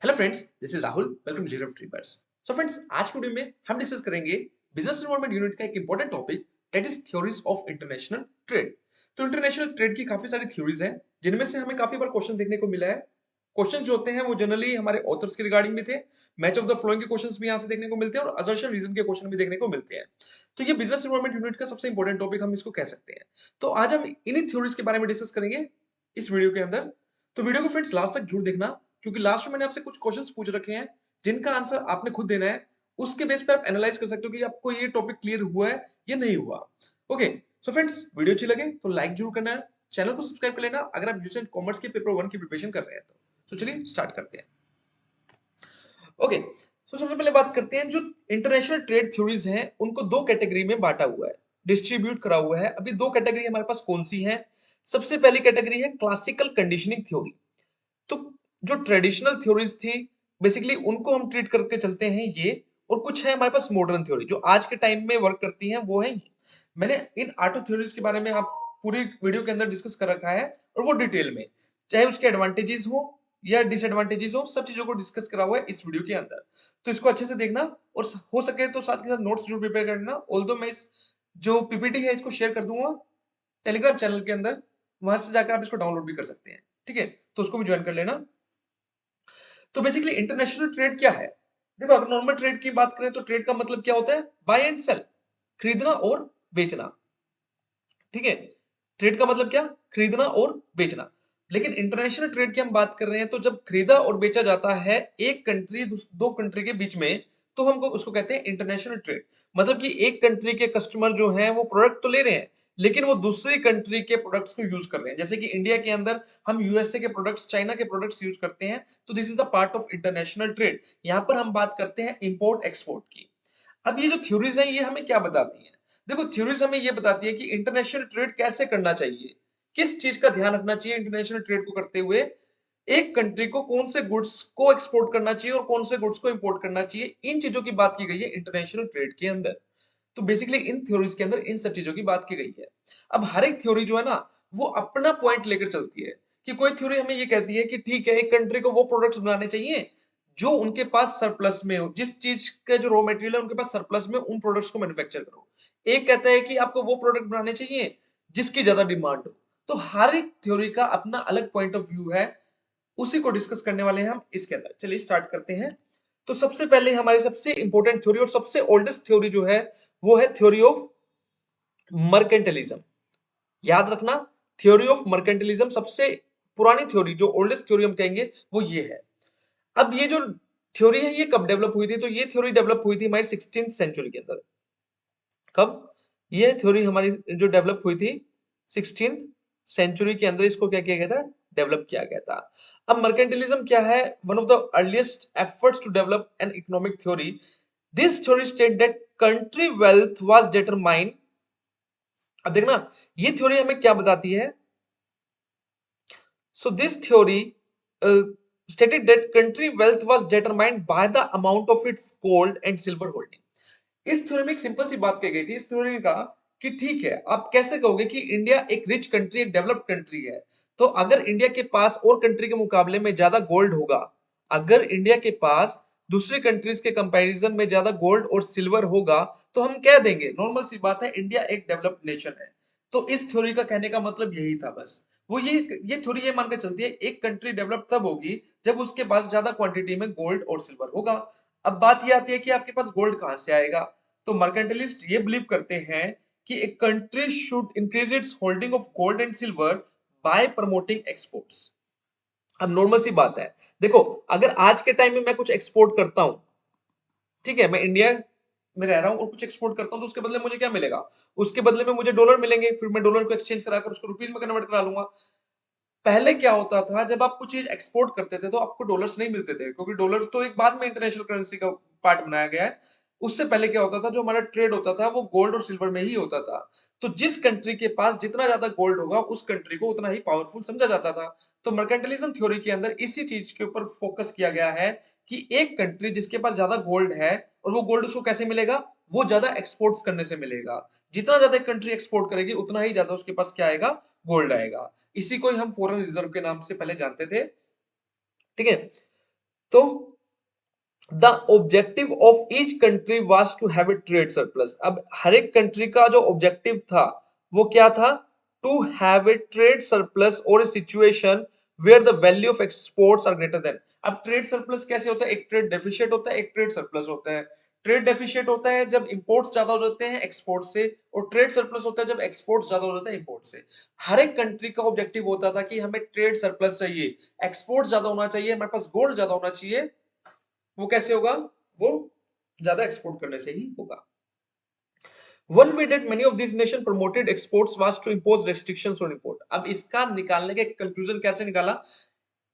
Hello friends, this is Rahul. Welcome to Zero Trippers. So friends, आज के video में हम डिस्कस करेंगे बिजनेस इन्वायरमेंट यूनिट का एक important topic, that is theories of international trade. तो इंटरनेशनल ट्रेड की काफी सारी थ्योरीज हैं, जिनमें से हमें काफी बार क्वेश्चन देखने को मिला है। क्वेश्चन जो होते हैं वो जनरली हमारे ऑथर्स के रिगार्डिंग भी थे, मैच ऑफ द फ्लोइंग के क्वेश्चंस भी यहाँ से देखने को मिलते हैं और असर्शन रीजन के क्वेश्चन भी देखने को मिलते हैं। तो ये बिजनेस इन्वायरमेंट यूनिट का सबसे इंपॉर्टेंट टॉपिक हम इसको कह सकते हैं। तो आज हम इन्हीं थ्योरीज के बारे में डिस्कस करेंगे इस वीडियो के अंदर। तो वीडियो को फ्रेंड्स लास्ट तक जरूर देखना, क्योंकि लास्ट में मैंने आपसे कुछ क्वेश्चंस पूछ रखे हैं जिनका आंसर आपने खुद देना है। उसके बेस पे आप एनालाइज कर सकते हो कि आपको ये टॉपिक क्लियर हुआ है या नहीं हुआ। ओके, सो फ्रेंड्स, वीडियो अच्छी लगे तो लाइक जरूर करना है, चैनल को सब्सक्राइब कर लेना अगर आप यूजी कॉमर्स के पेपर 1 की प्रिपरेशन कर रहे हैं तो चलिए स्टार्ट करते हैं। ओके, तो सबसे पहले बात करते हैं, जो इंटरनेशनल ट्रेड थ्योरीज हैं उनको दो कैटेगरी में बांटा हुआ है, डिस्ट्रीब्यूट करा हुआ है। अभी दो कैटेगरी हमारे पास कौन सी है? सबसे पहली कैटेगरी है क्लासिकल कंडीशनिंग थ्योरी। तो जो ट्रेडिशनल थ्योरीज थी, बेसिकली उनको हम ट्रीट करके चलते हैं ये, और कुछ है हमारे पास मॉडर्न थ्योरी जो आज के टाइम में वर्क करती हैं, वो है ये। मैंने इन आठों थ्योरीज के बारे में आप पूरी वीडियो के अंदर डिस्कस कर रखा है, और वो डिटेल में, चाहे उसके एडवांटेजेस हो या डिसएडवांटेजेस हो, सब चीजों को डिस्कस करा हुआ है इस वीडियो के अंदर। तो इसको अच्छे से देखना, और हो सके तो साथ के साथ नोट्स जरूर प्रिपेयर करना। ऑल्दो मैं इस जो पीपीटी है इसको शेयर कर दूंगा टेलीग्राम चैनल के अंदर, वहां से जाकर आप इसको डाउनलोड भी कर सकते हैं। ठीक है, तो उसको भी ज्वाइन कर लेना। तो बेसिकली इंटरनेशनल ट्रेड क्या है? देखो, अगर नॉर्मल ट्रेड की बात करें तो ट्रेड का मतलब क्या होता है? बाय एंड सेल, खरीदना और बेचना। ठीक है, ट्रेड का मतलब क्या? खरीदना और बेचना। लेकिन इंटरनेशनल ट्रेड की हम बात कर रहे हैं, तो जब खरीदा और बेचा जाता है एक कंट्री दो कंट्री के बीच में, तो हमको उसको कहते हैं इंटरनेशनल ट्रेड। मतलब कि एक कंट्री के कस्टमर जो हैं वो प्रोडक्ट तो ले रहे हैं, लेकिन वो दूसरी कंट्री के प्रोडक्ट्स को यूज कर रहे हैं। जैसे कि इंडिया के अंदर हम यूएसए के प्रोडक्ट्स, चाइना के प्रोडक्ट्स यूज करते हैं, तो this is the part of international trade. यहाँ पर हम बात करते हैं इंपोर्ट एक्सपोर्ट की। अब ये जो थ्योरीज है ये हमें क्या बताती हैं? देखो, थ्योरीज हमें ये बताती है कि इंटरनेशनल ट्रेड कैसे करना चाहिए, किस चीज का ध्यान रखना चाहिए इंटरनेशनल ट्रेड को करते हुए। एक कंट्री को कौन से गुड्स को एक्सपोर्ट करना चाहिए और कौन से गुड्स को इंपोर्ट करना चाहिए, इन चीजों की बात की गई है इंटरनेशनल ट्रेड के अंदर। तो बेसिकली इन थ्योरीज के अंदर इन सब चीजों की बात की गई है। अब हर एक थ्योरी जो है ना, वो अपना पॉइंट लेकर चलती है। कि कोई थ्योरी हमें ये कहती है कि ठीक है, एक कंट्री को वो प्रोडक्ट्स बनाने चाहिए जो उनके पास सरप्लस में हो, जिस चीज का जो रॉ मटेरियल है उनके पास सरप्लस में, उन प्रोडक्ट्स को मैन्युफैक्चर करो। एक कहता है कि आपको वो प्रोडक्ट बनाने चाहिए जिसकी ज्यादा डिमांड हो। तो हर एक थ्योरी का अपना अलग पॉइंट ऑफ व्यू है, उसी को डिस्कस करने वाले हैं हम इसके अंदर। चलिए स्टार्ट करते हैं। तो सबसे पहले हमारी सबसे इंपॉर्टेंट थ्योरी और सबसे ओल्डेस्ट थ्योरी जो है, वो है थ्योरी ऑफ मर्केंटलिज्म। याद रखना, थ्योरी ऑफ मर्केंटलिज्म सबसे पुरानी थ्योरी, जो ओल्डेस्ट थ्योरी हम कहेंगे वो ये है। अब ये जो थ्योरी है ये कब डेवलप हुई थी? तो ये थ्योरी डेवलप हुई थी हमारी 16th सेंचुरी के अंदर। कब? ये थ्योरी हमारी जो डेवलप हुई थी 16th सेंचुरी के अंदर, इसको क्या किया गया था? डेवलप किया गया था। अब मर्केंटिलिज्म क्या है? One of the earliest efforts to develop an economic theory. This theory state that country wealth was determined. अब देखना, ये थ्योरी हमें क्या बताती है? So this theory stated that country wealth was determined by the amount of its gold and silver holding. इस theory में एक सिंपल सी बात कही गई थी। इस थ्योरी ने कहा कि ठीक है, आप कैसे कहोगे कि इंडिया एक रिच कंट्री, एक डेवलप्ड कंट्री है? तो अगर इंडिया के पास और कंट्री के मुकाबले में ज्यादा गोल्ड होगा, अगर इंडिया के पास दूसरी कंट्रीज के कंपैरिजन में ज्यादा गोल्ड और सिल्वर होगा, तो हम कह देंगे, नॉर्मल सी बात है, इंडिया एक डेवलप्ड नेशन है। तो इस थ्योरी का कहने का मतलब यही था बस। वो ये थ्योरी ये मानकर चलती है एक कंट्री डेवलप तब होगी जब उसके पास ज्यादा क्वांटिटी में गोल्ड और सिल्वर होगा। अब बात ये आती है कि आपके पास गोल्ड कहां से आएगा? तो मर्केंटलिस्ट ये बिलीव करते हैं कि एक country should increase its holding of gold and silver bye promoting exports. अब नॉर्मल सी बात है, देखो, अगर आज के टाइम में मैं कुछ एक्सपोर्ट करता हूं, ठीक है, मैं इंडिया में रह रहा हूं और कुछ एक्सपोर्ट करता हूं, तो उसके बदले मुझे क्या मिलेगा? उसके बदले में मुझे डॉलर मिलेंगे, फिर मैं डॉलर को एक्सचेंज कराकर उसको रुपीज में कन्वर्ट करा लूंगा। पहले क्या होता था, जब आप कुछ चीज एक्सपोर्ट करते थे तो आपको डॉलर्स नहीं मिलते थे, क्योंकि डॉलर तो एक बाद में इंटरनेशनल करेंसी का पार्ट बनाया गया है। उससे पहले क्या होता था, जो हमारा ट्रेड होता था वो गोल्ड और सिल्वर में ही होता था। तो जिस कंट्री के पास जितना ज्यादा गोल्ड होगा, उस कंट्री को उतना ही पावरफुल समझा जाता था। तो मर्केंटलिज्म थ्योरी के अंदर इसी चीज के ऊपर फोकस किया गया है कि एक कंट्री जिसके पास ज्यादा गोल्ड है, और वो गोल्ड उसको कैसे मिलेगा? वो ज्यादा एक्सपोर्ट्स करने से मिलेगा। जितना ज्यादा कंट्री एक्सपोर्ट करेगी, उतना ही ज्यादा उसके पास क्या आएगा? गोल्ड आएगा। इसी को ही हम फॉरेन रिजर्व के नाम से पहले जानते थे। ठीक है, तो the objective of each country was to have a trade surplus. अब हर एक कंट्री का जो ऑब्जेक्टिव था वो क्या था? To have a trade surplus और a situation where the value of exports are greater than. अब ट्रेड सरप्लस कैसे होता है? एक ट्रेड डेफिशिएट होता है, एक ट्रेड सरप्लस होता है। ट्रेड डेफिशिएट होता है जब इंपोर्ट्स ज्यादा हो जाते हैं एक्सपोर्ट से, और ट्रेड सरप्लस होता है जब एक्सपोर्ट्स ज्यादा हो जाते हैं इंपोर्ट से। हर एक कंट्री का ऑब्जेक्टिव होता था कि हमें ट्रेड सरप्लस चाहिए, एक्सपोर्ट ज्यादा होना चाहिए, हमारे पास गोल्ड ज्यादा होना चाहिए। वो कैसे होगा? वो ज्यादा एक्सपोर्ट करने से ही होगा। One way that many of these nations promoted exports was to impose restrictions on import। अब इसका निकालने का कंक्लूजन कैसे निकाला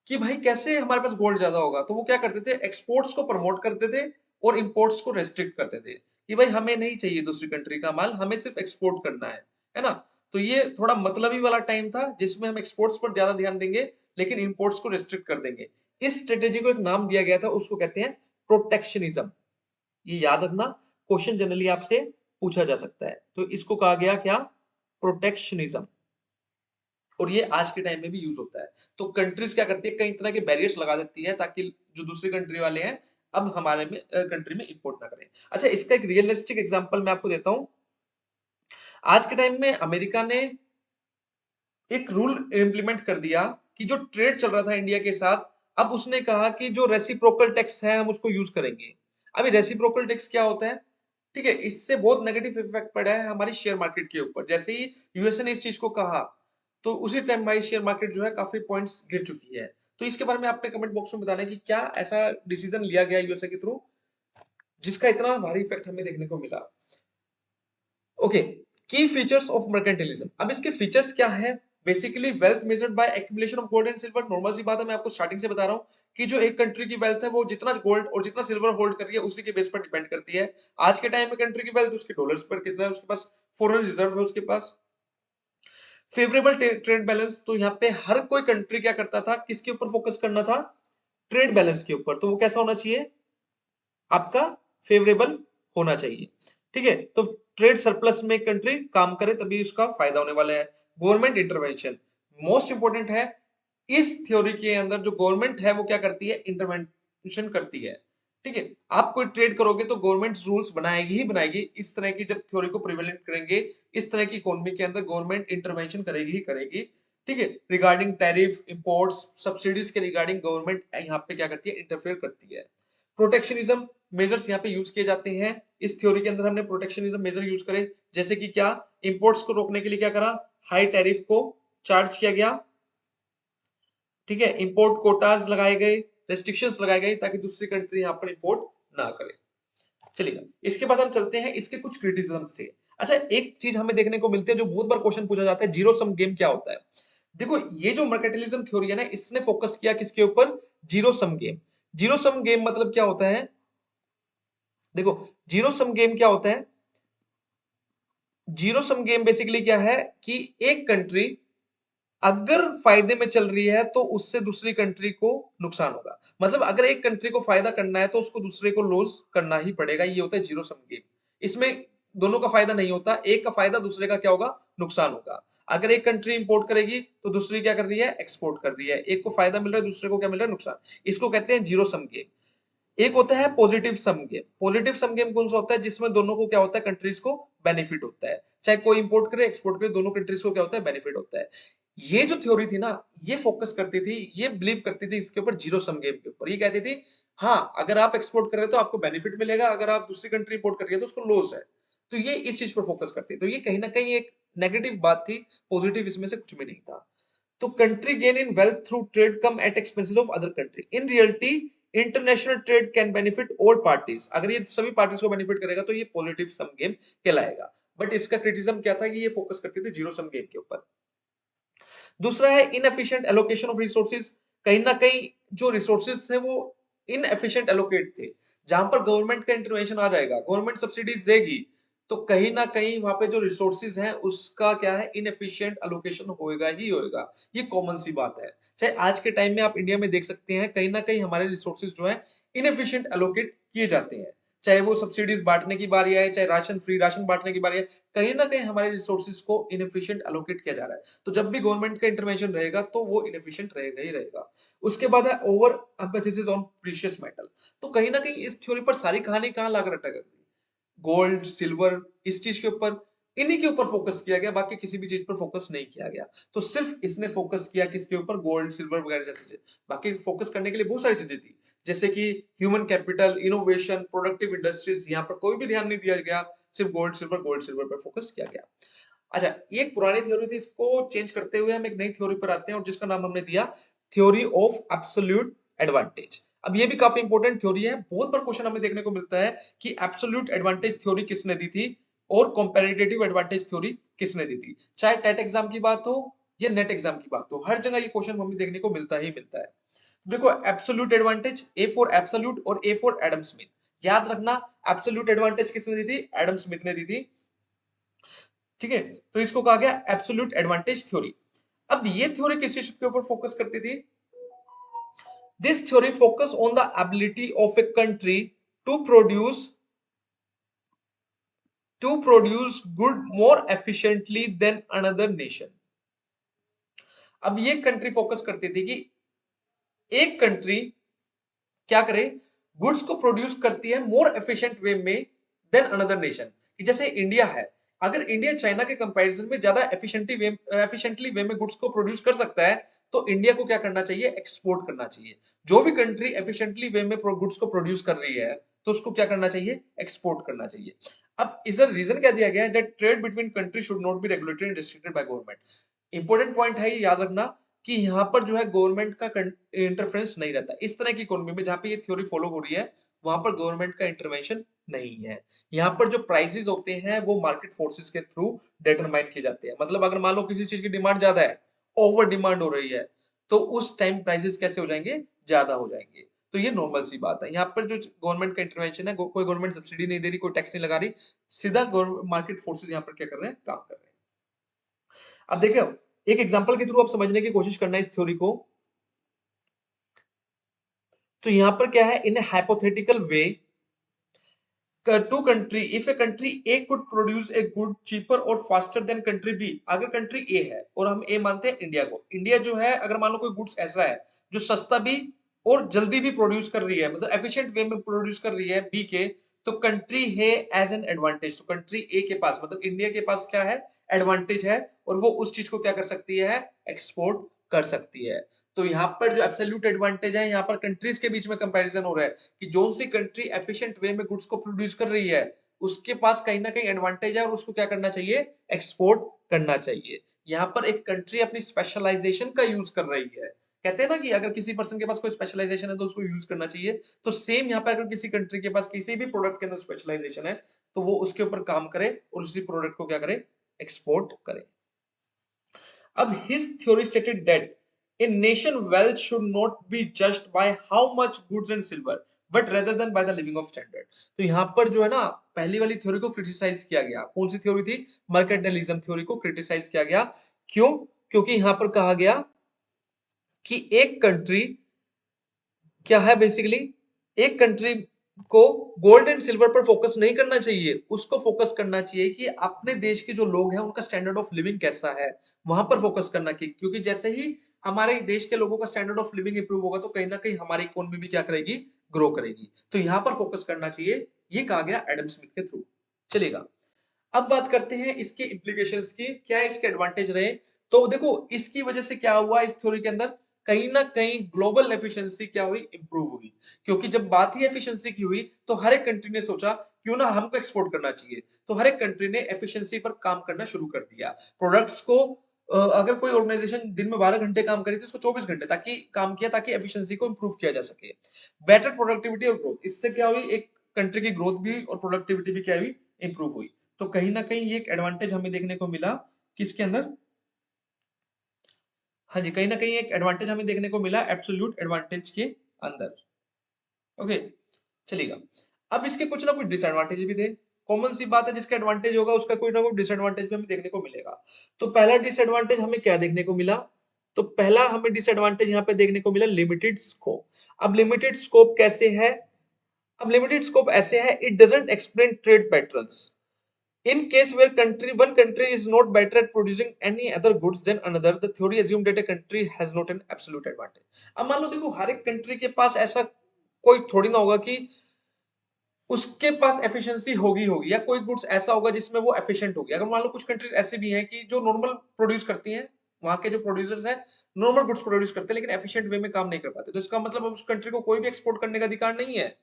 कि भाई कैसे हमारे पास गोल्ड ज्यादा होगा? तो वो क्या करते थे? एक्सपोर्ट्स को प्रमोट करते थे और इंपोर्ट्स को रेस्ट्रिक्ट करते थे कि भाई हमें नहीं चाहिए दूसरी कंट्री का माल, हमें सिर्फ एक्सपोर्ट करना है ना? तो ये थोड़ा मतलबी वाला टाइम था जिसमें हम एक्सपोर्ट्स पर ज्यादा ध्यान देंगे लेकिन इंपोर्ट्स को रेस्ट्रिक्ट कर देंगे। इस स्ट्रेटेजी को एक नाम दिया गया था, उसको कहते हैं प्रोटेक्शनिज्म। ये याद रखना, क्वेश्चन जनरली आपसे पूछा जा सकता है। तो इसको कहा गया क्या? प्रोटेक्शनिज्म। और ये आज के टाइम में भी यूज होता है। तो कंट्रीज क्या करती है? कई तरह के बैरियर्स लगा देती है ताकि जो दूसरी कंट्री वाले हैं अब हमारे में कंट्री में इंपोर्ट ना करें। अच्छा, इसका एक रियलिस्टिक एग्जांपल मैं आपको देता हूं। आज के टाइम में अमेरिका ने एक रूल इंप्लीमेंट कर दिया कि जो ट्रेड चल रहा था इंडिया के साथ, अब उसने कहा कि जो रेसिप्रोकल टैक्स है हम उसको यूज करेंगे। अभी रेसिप्रोकल टैक्स क्या होता है? ठीक है, इससे बहुत नेगेटिव इफेक्ट पड़ा है हमारी शेयर मार्केट के ऊपर। जैसे ही यूएसए ने इस चीज को कहा तो उसी टाइम हमारी शेयर मार्केट जो है काफी पॉइंट्स गिर चुकी है। तो इसके बारे में आपने कमेंट बॉक्स में बताना है कि क्या ऐसा डिसीजन लिया गया यूएसए के थ्रू जिसका इतना भारी इफेक्ट हमें देखने को मिला। ओके, की फीचर्स ऑफ मर्केंटिलिज्म। अब इसके फीचर्स क्या है? Basically wealth measured by accumulation of gold and silver. Normal सी बात है, मैं आपको स्टार्टिंग से बता रहा हूं कि जो एक कंट्री की वेल्थ है वो जितना गोल्ड और जितना सिल्वर होल्ड कर रही है उसी के बेस पर डिपेंड करती है। आज के टाइम में कंट्री की वेल्थ उसके डॉलर्स पर कितना है उसके पास, फॉरेन रिजर्व है उसके पास। फेवरेबल ट्रेड बैलेंस, तो यहाँ पे हर कोई कंट्री क्या करता था? किसके ऊपर फोकस करना था? ट्रेड बैलेंस के ऊपर। तो वो कैसा होना चाहिए? आपका फेवरेबल होना चाहिए। ठीक है, तो ट्रेड सरप्लस में कंट्री काम करे तभी उसका फायदा होने वाला है। गवर्नमेंट इंटरवेंशन मोस्ट इंपोर्टेंट है। इस थ्योरी के अंदर जो गवर्नमेंट है वो क्या करती है? इंटरवेंशन करती है। ठीक है, आप कोई ट्रेड करोगे तो गवर्नमेंट रूल्स बनाएगी ही बनाएगी। इस तरह की जब थ्योरी को प्रिवेलेंट करेंगे, इस तरह की इकोनॉमी के अंदर गवर्नमेंट इंटरवेंशन करेगी ही करेगी। ठीक है, रिगार्डिंग टैरिफ, इंपोर्ट्स, सब्सिडीज के रिगार्डिंग गवर्नमेंट यहाँ पे क्या करती है? इंटरफेयर करती है। प्रोटेक्शनिज्म मेजर्स यहाँ पे यूज किए जाते हैं। इस थ्योरी के अंदर हमने प्रोटेक्शनिज्म मेजर यूज करे, जैसे कि क्या? इंपोर्ट्स को रोकने के लिए क्या करा? हाई टैरिफ को चार्ज किया गया। ठीक है, इंपोर्ट कोटाज लगाए गए, रेस्ट्रिक्शंस लगाए गए ताकि दूसरी कंट्री यहाँ पर इंपोर्ट ना करे। चलिए, इसके बाद हम चलते हैं इसके कुछ क्रिटिसिज्म से। अच्छा, एक चीज हमें देखने को मिलती है जो बहुत बार क्वेश्चन पूछा जाता है, जीरो सम गेम क्या होता है? देखो, ये जो मर्केंटिलिज्म थ्योरी है ना, इसने फोकस किया किसके ऊपर? Zero sum game. Zero sum game मतलब क्या होता है? देखो, जीरो सम गेम क्या होता है? जीरो सम गेम बेसिकली क्या है कि एक कंट्री अगर फायदे में चल रही है तो उससे दूसरी कंट्री को नुकसान होगा। मतलब अगर एक कंट्री को फायदा करना है तो उसको दूसरे को लॉस करना ही पड़ेगा। ये होता है जीरो सम गेम। इसमें दोनों का फायदा नहीं होता, एक का फायदा दूसरे का क्या होगा? नुकसान होगा। अगर एक कंट्री इंपोर्ट करेगी तो दूसरी क्या कर रही है? एक्सपोर्ट कर रही है। एक को फायदा मिल रहा है, दूसरे को क्या मिल रहा है? नुकसान। इसको कहते हैं जीरो सम गेम। एक होता है positive sum game. Positive sum game कौन सा होता है? जिसमें दोनों को क्या होता है? कंट्रीज को बेनिफिट होता है। चाहे कोई इंपोर्ट करे एक्सपोर्ट करे, दोनों कंट्रीज को क्या होता है? बेनिफिट होता है। ये जो थ्योरी थी ना, ये फोकस करती थी, ये बिलीव करती थी इसके ऊपर, जीरो सम गेम के ऊपर। ये कहती थी हाँ, अगर आप एक्सपोर्ट कर रहे हो तो आपको बेनिफिट मिलेगा, अगर आप दूसरी कंट्री इंपोर्ट कर रही है तो उसको लॉस है। तो ये इस चीज पर फोकस करती है। तो ये कहीं ना कहीं एक नेगेटिव बात थी, पॉजिटिव इसमें से कुछ भी नहीं था। तो country gain in wealth through trade come at expenses of other country. In reality international trade can benefit all parties. अगर ये सभी पार्टीज को बेनिफिट करेगा तो ये पॉजिटिव सम गेम कहलाएगा। बट इसका क्रिटिसिज्म क्या था कि ये फोकस करती थी जीरो सम गेम के ऊपर। दूसरा है इनएफिशिएंट एलोकेशन ऑफ रिसोर्सेज। कहीं ना कहीं जो रिसोर्सेज थे वो इनएफिशिएंट एलोकेट थे। जहां पर गवर्नमेंट का इंटरवेंशन आ जाएगा, गवर्नमेंट सब्सिडीज देगी, तो कहीं ना कहीं वहां पे जो रिसोर्सेज हैं उसका क्या है? इनएफिशिएंट एलोकेशन होएगा ही होएगा। ये कॉमन सी बात है। चाहे आज के टाइम में आप इंडिया में देख सकते हैं, कहीं ना कहीं हमारे रिसोर्सेज जो है इनएफिशिएंट एलोकेट किए जाते हैं। चाहे वो सब्सिडीज बांटने की बारी आए, चाहे राशन फ्री राशन बांटने की बारी आए, कहीं ना कहीं हमारे रिसोर्सेज को इनएफिशिएंट एलोकेट किया जा रहा है। तो जब भी गवर्नमेंट का इंटरवेंशन रहेगा तो वो इनएफिशिएंट रहेगा ही रहेगा। उसके बाद है over emphasis on precious metal. तो कहीं ना कहीं इस थ्योरी पर सारी कहानी कहाँ लाकर अटक गई, गोल्ड सिल्वर इस चीज के ऊपर, इन्हीं के ऊपर फोकस किया गया, बाकी किसी भी चीज पर फोकस नहीं किया गया। तो सिर्फ इसने फोकस किया किसके ऊपर, गोल्ड सिल्वर वगैरह जैसे चीज। बाकी फोकस करने के लिए बहुत सारी चीजें थी, जैसे कि human capital, innovation, productive industries, यहाँ पर कोई भी ध्यान नहीं दिया गया, सिर्फ गोल्ड सिल्वर पर फोकस किया गया। अच्छा, ये एक पुरानी थ्योरी थी, इसको चेंज करते हुए हम एक नई थ्योरी पर आते हैं और जिसका नाम हमने दिया थ्योरी ऑफ एब्सोल्यूट एडवांटेज। अब ये भी काफी इंपॉर्टेंट थ्योरी है, बहुत बार क्वेश्चन हमें देखने को मिलता है कि एब्सोल्यूट एडवांटेज थ्योरी किसने दी थी और कंपैरेटिव एडवांटेज थ्योरी किसने दी थी। चाहे टेट एग्जाम की बात हो या नेट एग्जाम की बात हो, हर जगह ये क्वेश्चन हमें देखने को मिलता ही मिलता है। देखो, absolute advantage, A for absolute और ए फॉर एडम स्मिथ। याद रखना, एब्सोल्यूट एडवांटेज किसने दी थी, एडम स्मिथ ने दी थी। ठीक है, तो इसको कहा गया एब्सोल्यूट एडवांटेज थ्योरी। अब ये थ्योरी किस चीज के ऊपर फोकस करती थी, this theory focus on the ability of a country to produce good more efficiently than another nation. अब ये कंट्री फोकस करती थी कि एक कंट्री क्या करे, गुड्स को प्रोड्यूस करती है मोर एफिशिएंट वे में देन अनदर नेशन। जैसे इंडिया है, अगर इंडिया चाइना के कंपैरिजन में ज्यादा एफिशिएंटली वे में गुड्स को प्रोड्यूस कर सकता है, तो इंडिया को क्या करना चाहिए, एक्सपोर्ट करना चाहिए। जो भी कंट्री एफिशिएंटली वे में गुड्स को प्रोड्यूस कर रही है, तो उसको क्या करना चाहिए, एक्सपोर्ट करना चाहिए। अब इधर रीजन क्या दिया गया है, that trade between country should not be regulated and restricted by government. Important point है, ये याद रखना कि यहाँ पर जो है गवर्नमेंट का इंटरफेरेंस नहीं रहता। इस तरह की इकोनॉमी में जहां पे ये थ्योरी फॉलो हो रही है, वहां पर गवर्नमेंट का इंटरवेंशन नहीं है। यहाँ पर जो प्राइसेस होते हैं वो मार्केट फोर्सेस के थ्रू डिटरमाइन किए जाते हैं। मतलब अगर मान लो किसी चीज की डिमांड ज्यादा है, ओवर डिमांड हो रही है, तो उस टाइम प्राइसेस कैसे हो जाएंगे, ज्यादा हो जाएंगे। तो ये नॉर्मल सी बात है। यहाँ पर जो गवर्नमेंट का इंटरवेंशन है, कोई गवर्नमेंट सब्सिडी नहीं दे रही, कोई टैक्स नहीं लगा रही, सीधा मार्केट फोर्सेस यहाँ पर क्या कर रहे हैं, काम कर रहे हैं। अब देखो, एक एग्जांपल के थ्रू आप समझने की कोशिश करना है इस थ्योरी को। तो यहां पर क्या है, in hypothetical way two country, if a country A could produce a good cheaper और फास्टर देन कंट्री बी। अगर कंट्री ए है और हम ए मानते हैं इंडिया को, इंडिया जो है अगर मान लो कोई गुड्स ऐसा है जो सस्ता भी और जल्दी भी प्रोड्यूस कर रही है, मतलब एफिशिएंट वे में प्रोड्यूस कर रही है बी के, तो कंट्री है एज एन एडवांटेज। तो कंट्री ए के पास, मतलब इंडिया के पास क्या है, एडवांटेज है, और वो उस चीज को क्या कर सकती है, एक्सपोर्ट कर सकती है। तो यहाँ पर जो एब्सोल्यूट एडवांटेज है, यहाँ पर कंट्रीज के बीच में कंपैरिजन हो रहा है कि जोन सी कंट्री एफिशिएंट वे में गुड्स को प्रोड्यूस कर रही है, उसके पास कहीं ना कहीं एडवांटेज है और उसको क्या करना चाहिए, एक्सपोर्ट करना चाहिए। यहाँ पर एक कंट्री अपनी स्पेशलाइजेशन का यूज कर रही है। कहते हैं ना कि अगर किसी पर्सन के पास कोई स्पेशलाइजेशन है तो उसको यूज करना चाहिए। तो सेम यहाँ पर अगर किसी कंट्री के पास किसी भी प्रोडक्ट के अंदर स्पेशलाइजेशन है, तो वो उसके ऊपर काम करे और उसी प्रोडक्ट को क्या करे, एक्सपोर्ट करे। अब his theory stated that a nation wealth should not be judged by how much goods and silver, but rather than by the living of standard। तो यहाँ पर जो है ना, पहली वाली थ्योरी को क्रिटिसाइज किया गया। कौन सी थ्योरी थी, मर्केंटाइलिज्म थ्योरी को क्रिटिसाइज किया गया। क्यों, क्योंकि यहाँ पर कहा गया कि एक कंट्री क्या है, बेसिकली एक कंट्री को गोल्ड एंड सिल्वर पर फोकस नहीं करना चाहिए, उसको फोकस करना चाहिए कि अपने देश के जो लोग हैं उनका स्टैंडर्ड ऑफ लिविंग कैसा है, वहां पर फोकस करना चाहिए। क्योंकि जैसे ही हमारे देश के लोगों का स्टैंडर्ड ऑफ लिविंग इंप्रूव होगा, तो कहीं ना कहीं हमारी इकोनॉमी भी क्या करेगी, ग्रो करेगी। तो यहाँ पर फोकस करना चाहिए, ये कहा गया एडम स्मिथ के थ्रू। चलेगा, अब बात करते हैं इसके इम्प्लीकेशंस की, क्या इसके एडवांटेज रहे। तो देखो, इसकी वजह से क्या हुआ, इस थ्योरी के अंदर कहीं ना कहीं ग्लोबल एफिशिएंसी क्या हुई, इंप्रूव हुई। क्योंकि जब बात ही एफिशिएंसी की हुई, तो हर एक कंट्री ने सोचा क्यों ना हमको एक्सपोर्ट करना चाहिए। तो हर एक कंट्री ने एफिशिएंसी पर काम करना शुरू कर दिया। प्रोडक्ट्स को अगर कोई ऑर्गेनाइजेशन दिन में 12 घंटे काम करी थी, उसको 24 घंटे ताकि काम किया, ताकि एफिशिएंसी को इंप्रूव किया जा सके। बेटर प्रोडक्टिविटी और ग्रोथ, इससे क्या हुई, एक कंट्री की ग्रोथ भी और प्रोडक्टिविटी भी क्या हुई, इंप्रूव हुई। तो कहीं ना कहीं ये एक एडवांटेज हमें देखने को मिला किसके अंदर, हाँ जी, कहीं ना कहीं एक एडवांटेज हमें देखने को मिला एब्सोल्यूट एडवांटेज के अंदर। ओके, चलेगा। अब इसके कुछ ना कुछ डिसएडवांटेज भी थे। कॉमन सी बात है, जिसका एडवांटेज होगा उसका कोई ना कोई डिसएडवांटेज भी हमें देखने को मिलेगा। तो पहला डिसएडवांटेज हमें क्या देखने को मिला, तो पहला हमें डिसएडवांटेज यहाँ पे देखने को मिला लिमिटेड स्कोप। अब लिमिटेड स्कोप कैसे है, अब लिमिटेड स्कोप ऐसे है, it doesn't explain trade patterns in case where one country is not better at producing any other goods than another, the theory assumed that a country has not an absolute advantage. अब मान लो देखो हर एक country के पास ऐसा कोई थोड़ी ना होगा कि उसके पास एफिशिएंसी होगी होगी या कोई गुड्स ऐसा होगा जिसमें वो एफिशिएंट होगी। अगर मान लो कुछ कंट्रीज ऐसे भी हैं कि जो नॉर्मल प्रोड्यूस करती हैं, वहां के जो प्रोड्यूसर्स हैं नॉर्मल गुड्स प्रोड्यूस करते हैं लेकिन एफिशिएंट वे में काम नहीं कर पाते, तो इसका मतलब उस कंट्री को कोई भी एक्सपोर्ट करने का अधिकार नहीं है।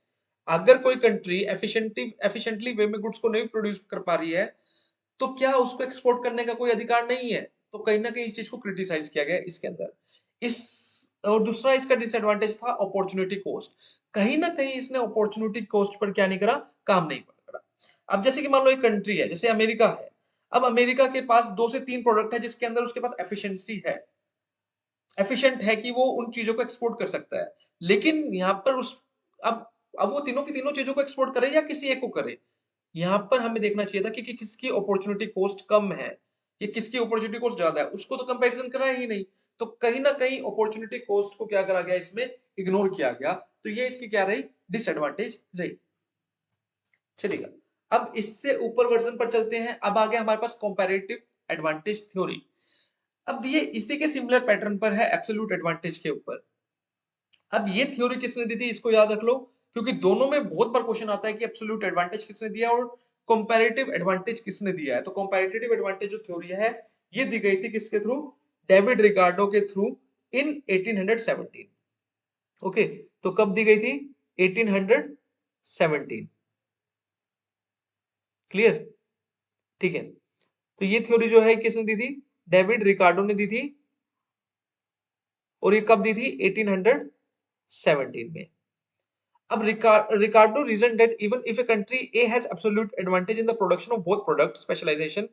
अगर कोई कंट्री एफिशिएंटली वे में गुड्स को नहीं प्रोड्यूस कर पा रही है तो क्या उसको एक्सपोर्ट करने का कोई अधिकार नहीं है? तो कहीं ना कहीं इस चीज को क्रिटिसाइज किया गया इसके अंदर। इस और दूसरा इसका डिसएडवांटेज था अपॉर्चुनिटी कॉस्ट। कहीं ना कहीं इसने अपॉर्चुनिटी कॉस्ट पर क्या नहीं करा, काम नहीं करा। अब जैसे कि मान लो एक कंट्री है जैसे अमेरिका है, अब अमेरिका के पास 2 से 3 प्रोडक्ट है जिसके अंदर उसके पास एफिशिएंसी है, एफिशिएंट है कि वो उन चीजों को एक्सपोर्ट कर सकता है। लेकिन यहाँ पर उस अब अब वो तीनों की तीनों चीजों को एक्सपोर्ट करे या किसी एक को करे, यहाँ पर हमें देखना चाहिए था कि किसकी अपॉर्चुनिटी कॉस्ट कम है, ये किसकी अपॉर्चुनिटी कॉस्ट ज्यादा है, उसको तो कंपैरिजन करा ही नहीं। तो कहीं ना कहीं अपॉर्चुनिटी कॉस्ट को क्या करा गया, इसमें इग्नोर किया गया। तो ये इसकी क्या रही, डिसएडवांटेज रही। चलिएगा अब इससे ऊपर वर्जन पर चलते हैं। अब आ गया हमारे पास कंपैरेटिव एडवांटेज थ्योरी। अब ये इसी के सिमिलर पैटर्न पर है एब्सोल्यूट एडवांटेज के ऊपर। अब ये थ्योरी किसने दी थी इसको याद रख लो, क्योंकि दोनों में बहुत बार क्वेश्चन आता है कि एब्सोल्यूट एडवांटेज किसने दिया और कंपैरेटिव एडवांटेज किसने दिया है। तो कंपैरेटिव एडवांटेज जो थ्योरी है ये दी गई थी किसके थ्रू, डेविड रिकार्डो के थ्रू इन 1817। ओके, तो कब दी गई थी, 1817। क्लियर, ठीक है। तो ये थ्योरी जो है किसने दी थी, डेविड रिकार्डो ने दी थी, और ये कब दी थी, 1817 में। अब Ricardo reasoned that even if a country A has absolute advantage in the production of both products, specialization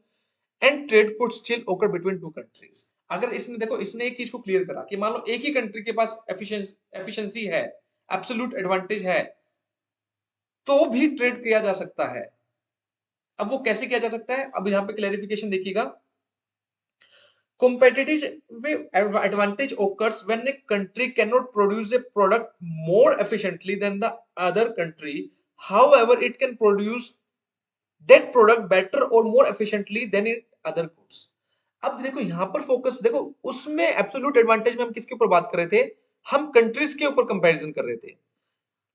and trade could still occur between two countries. अगर इसने देखो इसने एक चीज को क्लियर करा कि मान लो एक ही कंट्री के पास एफिशिएंसी है, एब्सोल्यूट एडवांटेज है, तो भी ट्रेड किया जा सकता है। अब वो कैसे किया जा सकता है, अब यहाँ पे क्लैरिफिकेशन देखिएगा। Competitive advantage occurs when a country cannot produce a product more efficiently than the other country. However, it can produce that product better or more efficiently than in other goods. अब देखो यहाँ पर focus देखो, उसमें absolute advantage में हम किसके ऊपर बात कर रहे थे, हम कंट्रीज के ऊपर कंपैरिजन कर रहे थे।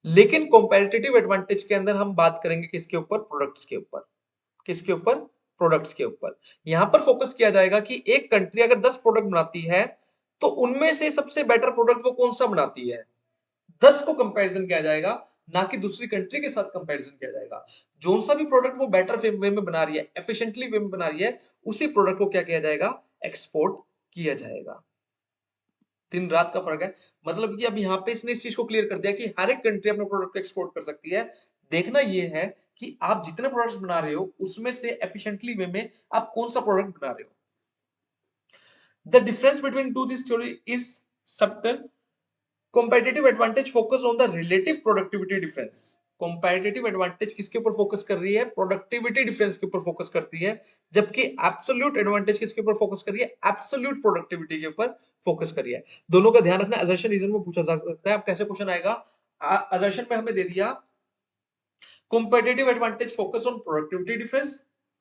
लेकिन कॉम्पेटिटिव एडवांटेज के अंदर हम बात करेंगे किसके ऊपर, प्रोडक्ट्स के ऊपर। किसके ऊपर, प्रोडक्ट्स के ऊपर। यहां पर फोकस किया जाएगा कि एक कंट्री अगर 10 प्रोडक्ट बनाती है तो उनमें से सबसे बेटर प्रोडक्ट वो कौन सा बनाती है, 10 को कंपैरिजन किया जाएगा, ना कि दूसरी कंट्री के साथ कंपैरिजन किया जाएगा। जो सा भी प्रोडक्ट वो बेटर वे में बना रही है, एफिशिएंटली वे में बना रही है, उसी प्रोडक्ट को क्या किया जाएगा, एक्सपोर्ट किया जाएगा। दिन रात का फर्क है। मतलब कि अब यहाँ पे इसने इस चीज को क्लियर कर दिया कि हर एक कंट्री अपने प्रोडक्ट को एक्सपोर्ट कर सकती है। देखना ये है कि आप जितने प्रोडक्ट्स बना रहे हो उसमें से एफिशिएंटली वे में आप कौन सा प्रोडक्ट बना रहे हो। The difference between two this theory is subtle. Competitive advantage focus on the relative productivity difference. Competitive advantage किसके ऊपर फोकस कर रही है, प्रोडक्टिविटी डिफरेंस के ऊपर फोकस करती है, जबकि एब्सोल्यूट एडवांटेज किसके ऊपर फोकस कर रही है, एब्सोल्यूट प्रोडक्टिविटी के ऊपर फोकस कर रही है। दोनों का ध्यान रखना, असर्शन रीजन में पूछा जा सकता है। अब कैसे क्वेश्चन आएगा, असर्शन में हमें दे दिया competitive advantage focus on productivity difference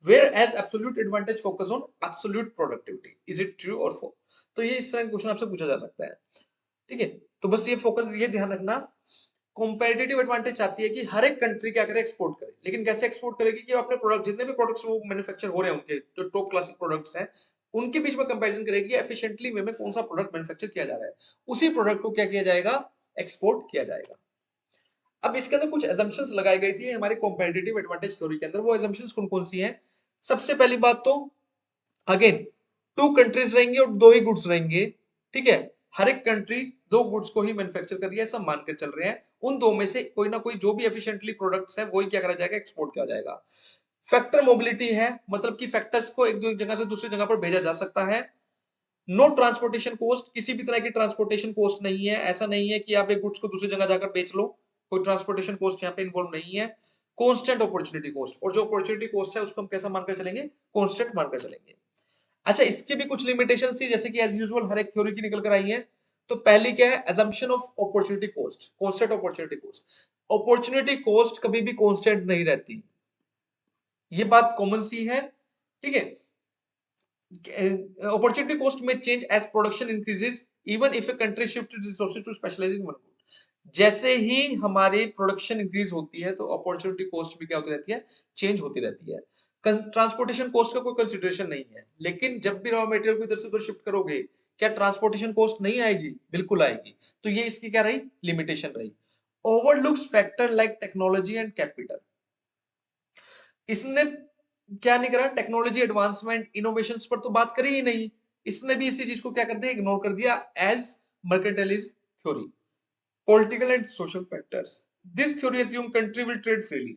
whereas absolute advantage focus on absolute productivity, is it true or false। तो ये इस तरह का क्वेश्चन आपसे पूछा जा सकता है, ठीक है। तो बस ये फोकस, ये ध्यान रखना, कॉम्पेटिटिव एडवांटेज चाहती है कि हर एक कंट्री क्या करे, एक्सपोर्ट करे। लेकिन कैसे एक्सपोर्ट करेगी कि वो अपने प्रोडक्ट, जितने भी प्रोडक्ट्स वो मैन्युफैक्चर हो रहे हैं उनके जो टॉप क्लासिक प्रोडक्ट्स हैं उनके बीच में कंपैरिजन करेगी एफिशिएंटली वे में कौन सा प्रोडक्ट मैन्युफैक्चर किया जा रहा है, उसी प्रोडक्ट को क्या किया जाएगा, एक्सपोर्ट किया जाएगा। अब इसके अंदर कुछ assumptions लगाई गई थी हमारे कॉम्पिटिटिव एडवांटेज थ्योरी के अंदर। वो assumptions कौन कौन सी हैं, सबसे पहली बात तो अगेन 2 कंट्रीज रहेंगी और 2 ही गुड्स रहेंगे, ठीक है। हर एक कंट्री 2 गुड्स को ही मैन्युफैक्चर कर रही है, सब मान कर चल रहे हैं। उन 2 में से कोई ना कोई जो भी एफिशिएंटली प्रोडक्ट्स है वही क्या करा जाएगा, एक्सपोर्ट किया जाएगा। फैक्टर मोबिलिटी है, मतलब कि फैक्टर्स को एक जगह से दूसरी जगह पर भेजा जा सकता है। नो ट्रांसपोर्टेशन कॉस्ट, किसी भी तरह की ट्रांसपोर्टेशन कॉस्ट नहीं है। ऐसा नहीं है कि आप एक गुड्स को दूसरी जगह जाकर बेच लो, कोई ट्रांसपोर्टेशन कॉस्ट यहाँ पे इन्वॉल्व नहीं है। कांस्टेंट अपॉर्चुनिटी कॉस्ट, और जो अपॉर्चुनिटी कॉस्ट है उसको हम कैसा मानकर चलेंगे, कांस्टेंट मानकर चलेंगे। अच्छा, इसके भी कुछ लिमिटेशन थी जैसे कि एज यूजुअल हर एक थ्योरी की निकल कर आई है। तो पहली क्या है, assumption of opportunity cost, constant opportunity cost. Opportunity cost कभी भी कांस्टेंट नहीं रहती, ये बात कॉमन सी है, ठीक है। opportunity cost may change as production increases even if a country shifts resources to specialize in one good। जैसे ही हमारी प्रोडक्शन इंक्रीज होती है तो अपॉर्चुनिटी कॉस्ट भी क्या होती रहती है, चेंज होती रहती है। ट्रांसपोर्टेशन कॉस्ट का कोई कंसिडरेशन नहीं है, लेकिन जब भी रॉ मटेरियल को इधर से उधर शिफ्ट करोगे, क्या ट्रांसपोर्टेशन कॉस्ट नहीं आएगी? बिल्कुल आएगी। तो ये इसकी क्या रही, लिमिटेशन रही। Overlooks factor like technology and capital, इसने क्या नहीं करा, टेक्नोलॉजी एडवांसमेंट इनोवेशन पर तो बात करी ही नहीं, इसने भी इसी चीज को क्या कर दिया, इग्नोर कर दिया as mercantilism theory. Political and social factors, this theory assume country will trade freely.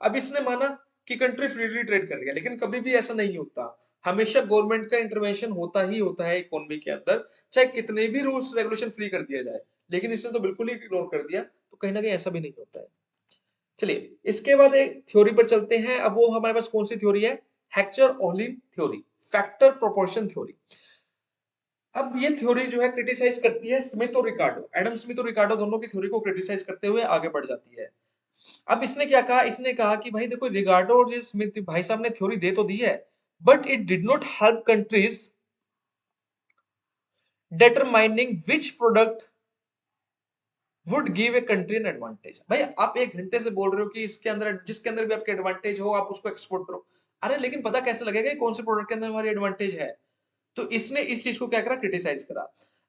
अब इसने माना कि कंट्री फ्रीली ट्रेड कर रही है, लेकिन कभी भी ऐसा नहीं होता, हमेशा गवर्नमेंट का इंटरवेंशन होता है इकोनॉमी के अंदर, चाहे कितने भी रूल्स रेगुलेशन फ्री कर दिया जाए। लेकिन इसने तो बिल्कुल ही इग्नोर कर दिया, तो कहीं ना कहीं ऐसा भी नहीं होता है। चलिए इसके बाद एक थ्योरी पर चलते हैं। अब वो हमारे पास कौन सी थ्योरी है, हेक्चर-ओहलिन थ्योरी, फैक्टर प्रोपोर्शन थ्योरी। अब ये थ्योरी जो है क्रिटिसाइज करती है स्मिथ और रिकार्डो, एडम स्मिथ और रिकार्डो दोनों की थ्योरी को क्रिटिसाइज करते हुए आगे बढ़ जाती है। अब इसने क्या कहा, इसने कहा कि भाई देखो, रिकार्डो और स्मिथ भाई साहब ने थ्योरी दे तो दी है, but it did not help countries determining which product would give a country an advantage. भाई आप एक घंटे से बोल रहे हो कि इसके अंदर, जिसके अंदर भी आपके एडवांटेज हो आप उसको एक्सपोर्ट करो। अरे लेकिन पता कैसे लगेगा कौन से प्रोडक्ट के अंदर हमारी एडवांटेज है? तो इसने इस चीज को क्या करा, क्रिटिसाइज करा।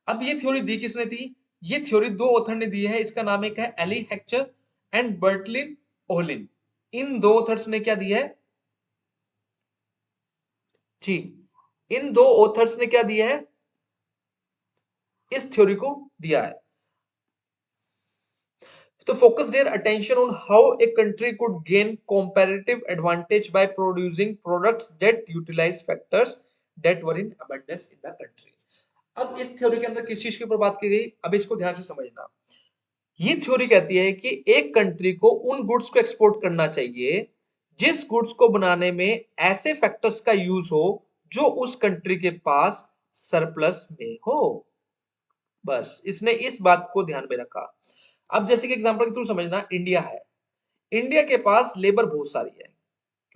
अब ये थ्योरी दी किसने थी, ये थ्योरी दो ऑथर ने दी है, इसका नाम एक है एली हेक्चर एंड बर्टलिन ओहलिन। इन दो ऑथर्स ने क्या दिया है जी, इन दो ऑथर्स ने क्या दिया है, इस थ्योरी को दिया है। तो focus their attention on how a country could gain comparative advantage by producing products that utilize factors that were in abundance in the country। अब इस थ्योरी के अंदर किस चीज के ऊपर बात की गई, अब इसको ध्यान से समझना। ये थ्योरी कहती है कि एक कंट्री को उन गुड्स को एक्सपोर्ट करना चाहिए जिस गुड्स को बनाने में ऐसे फैक्टर्स का यूज हो जो उस कंट्री के पास सरप्लस में हो। बस इसने इस बात को ध्यान में रखा। अब जैसे कि एग्जांपल के थ्रू समझना, इंडिया है, इंडिया के पास लेबर बहुत सारी है,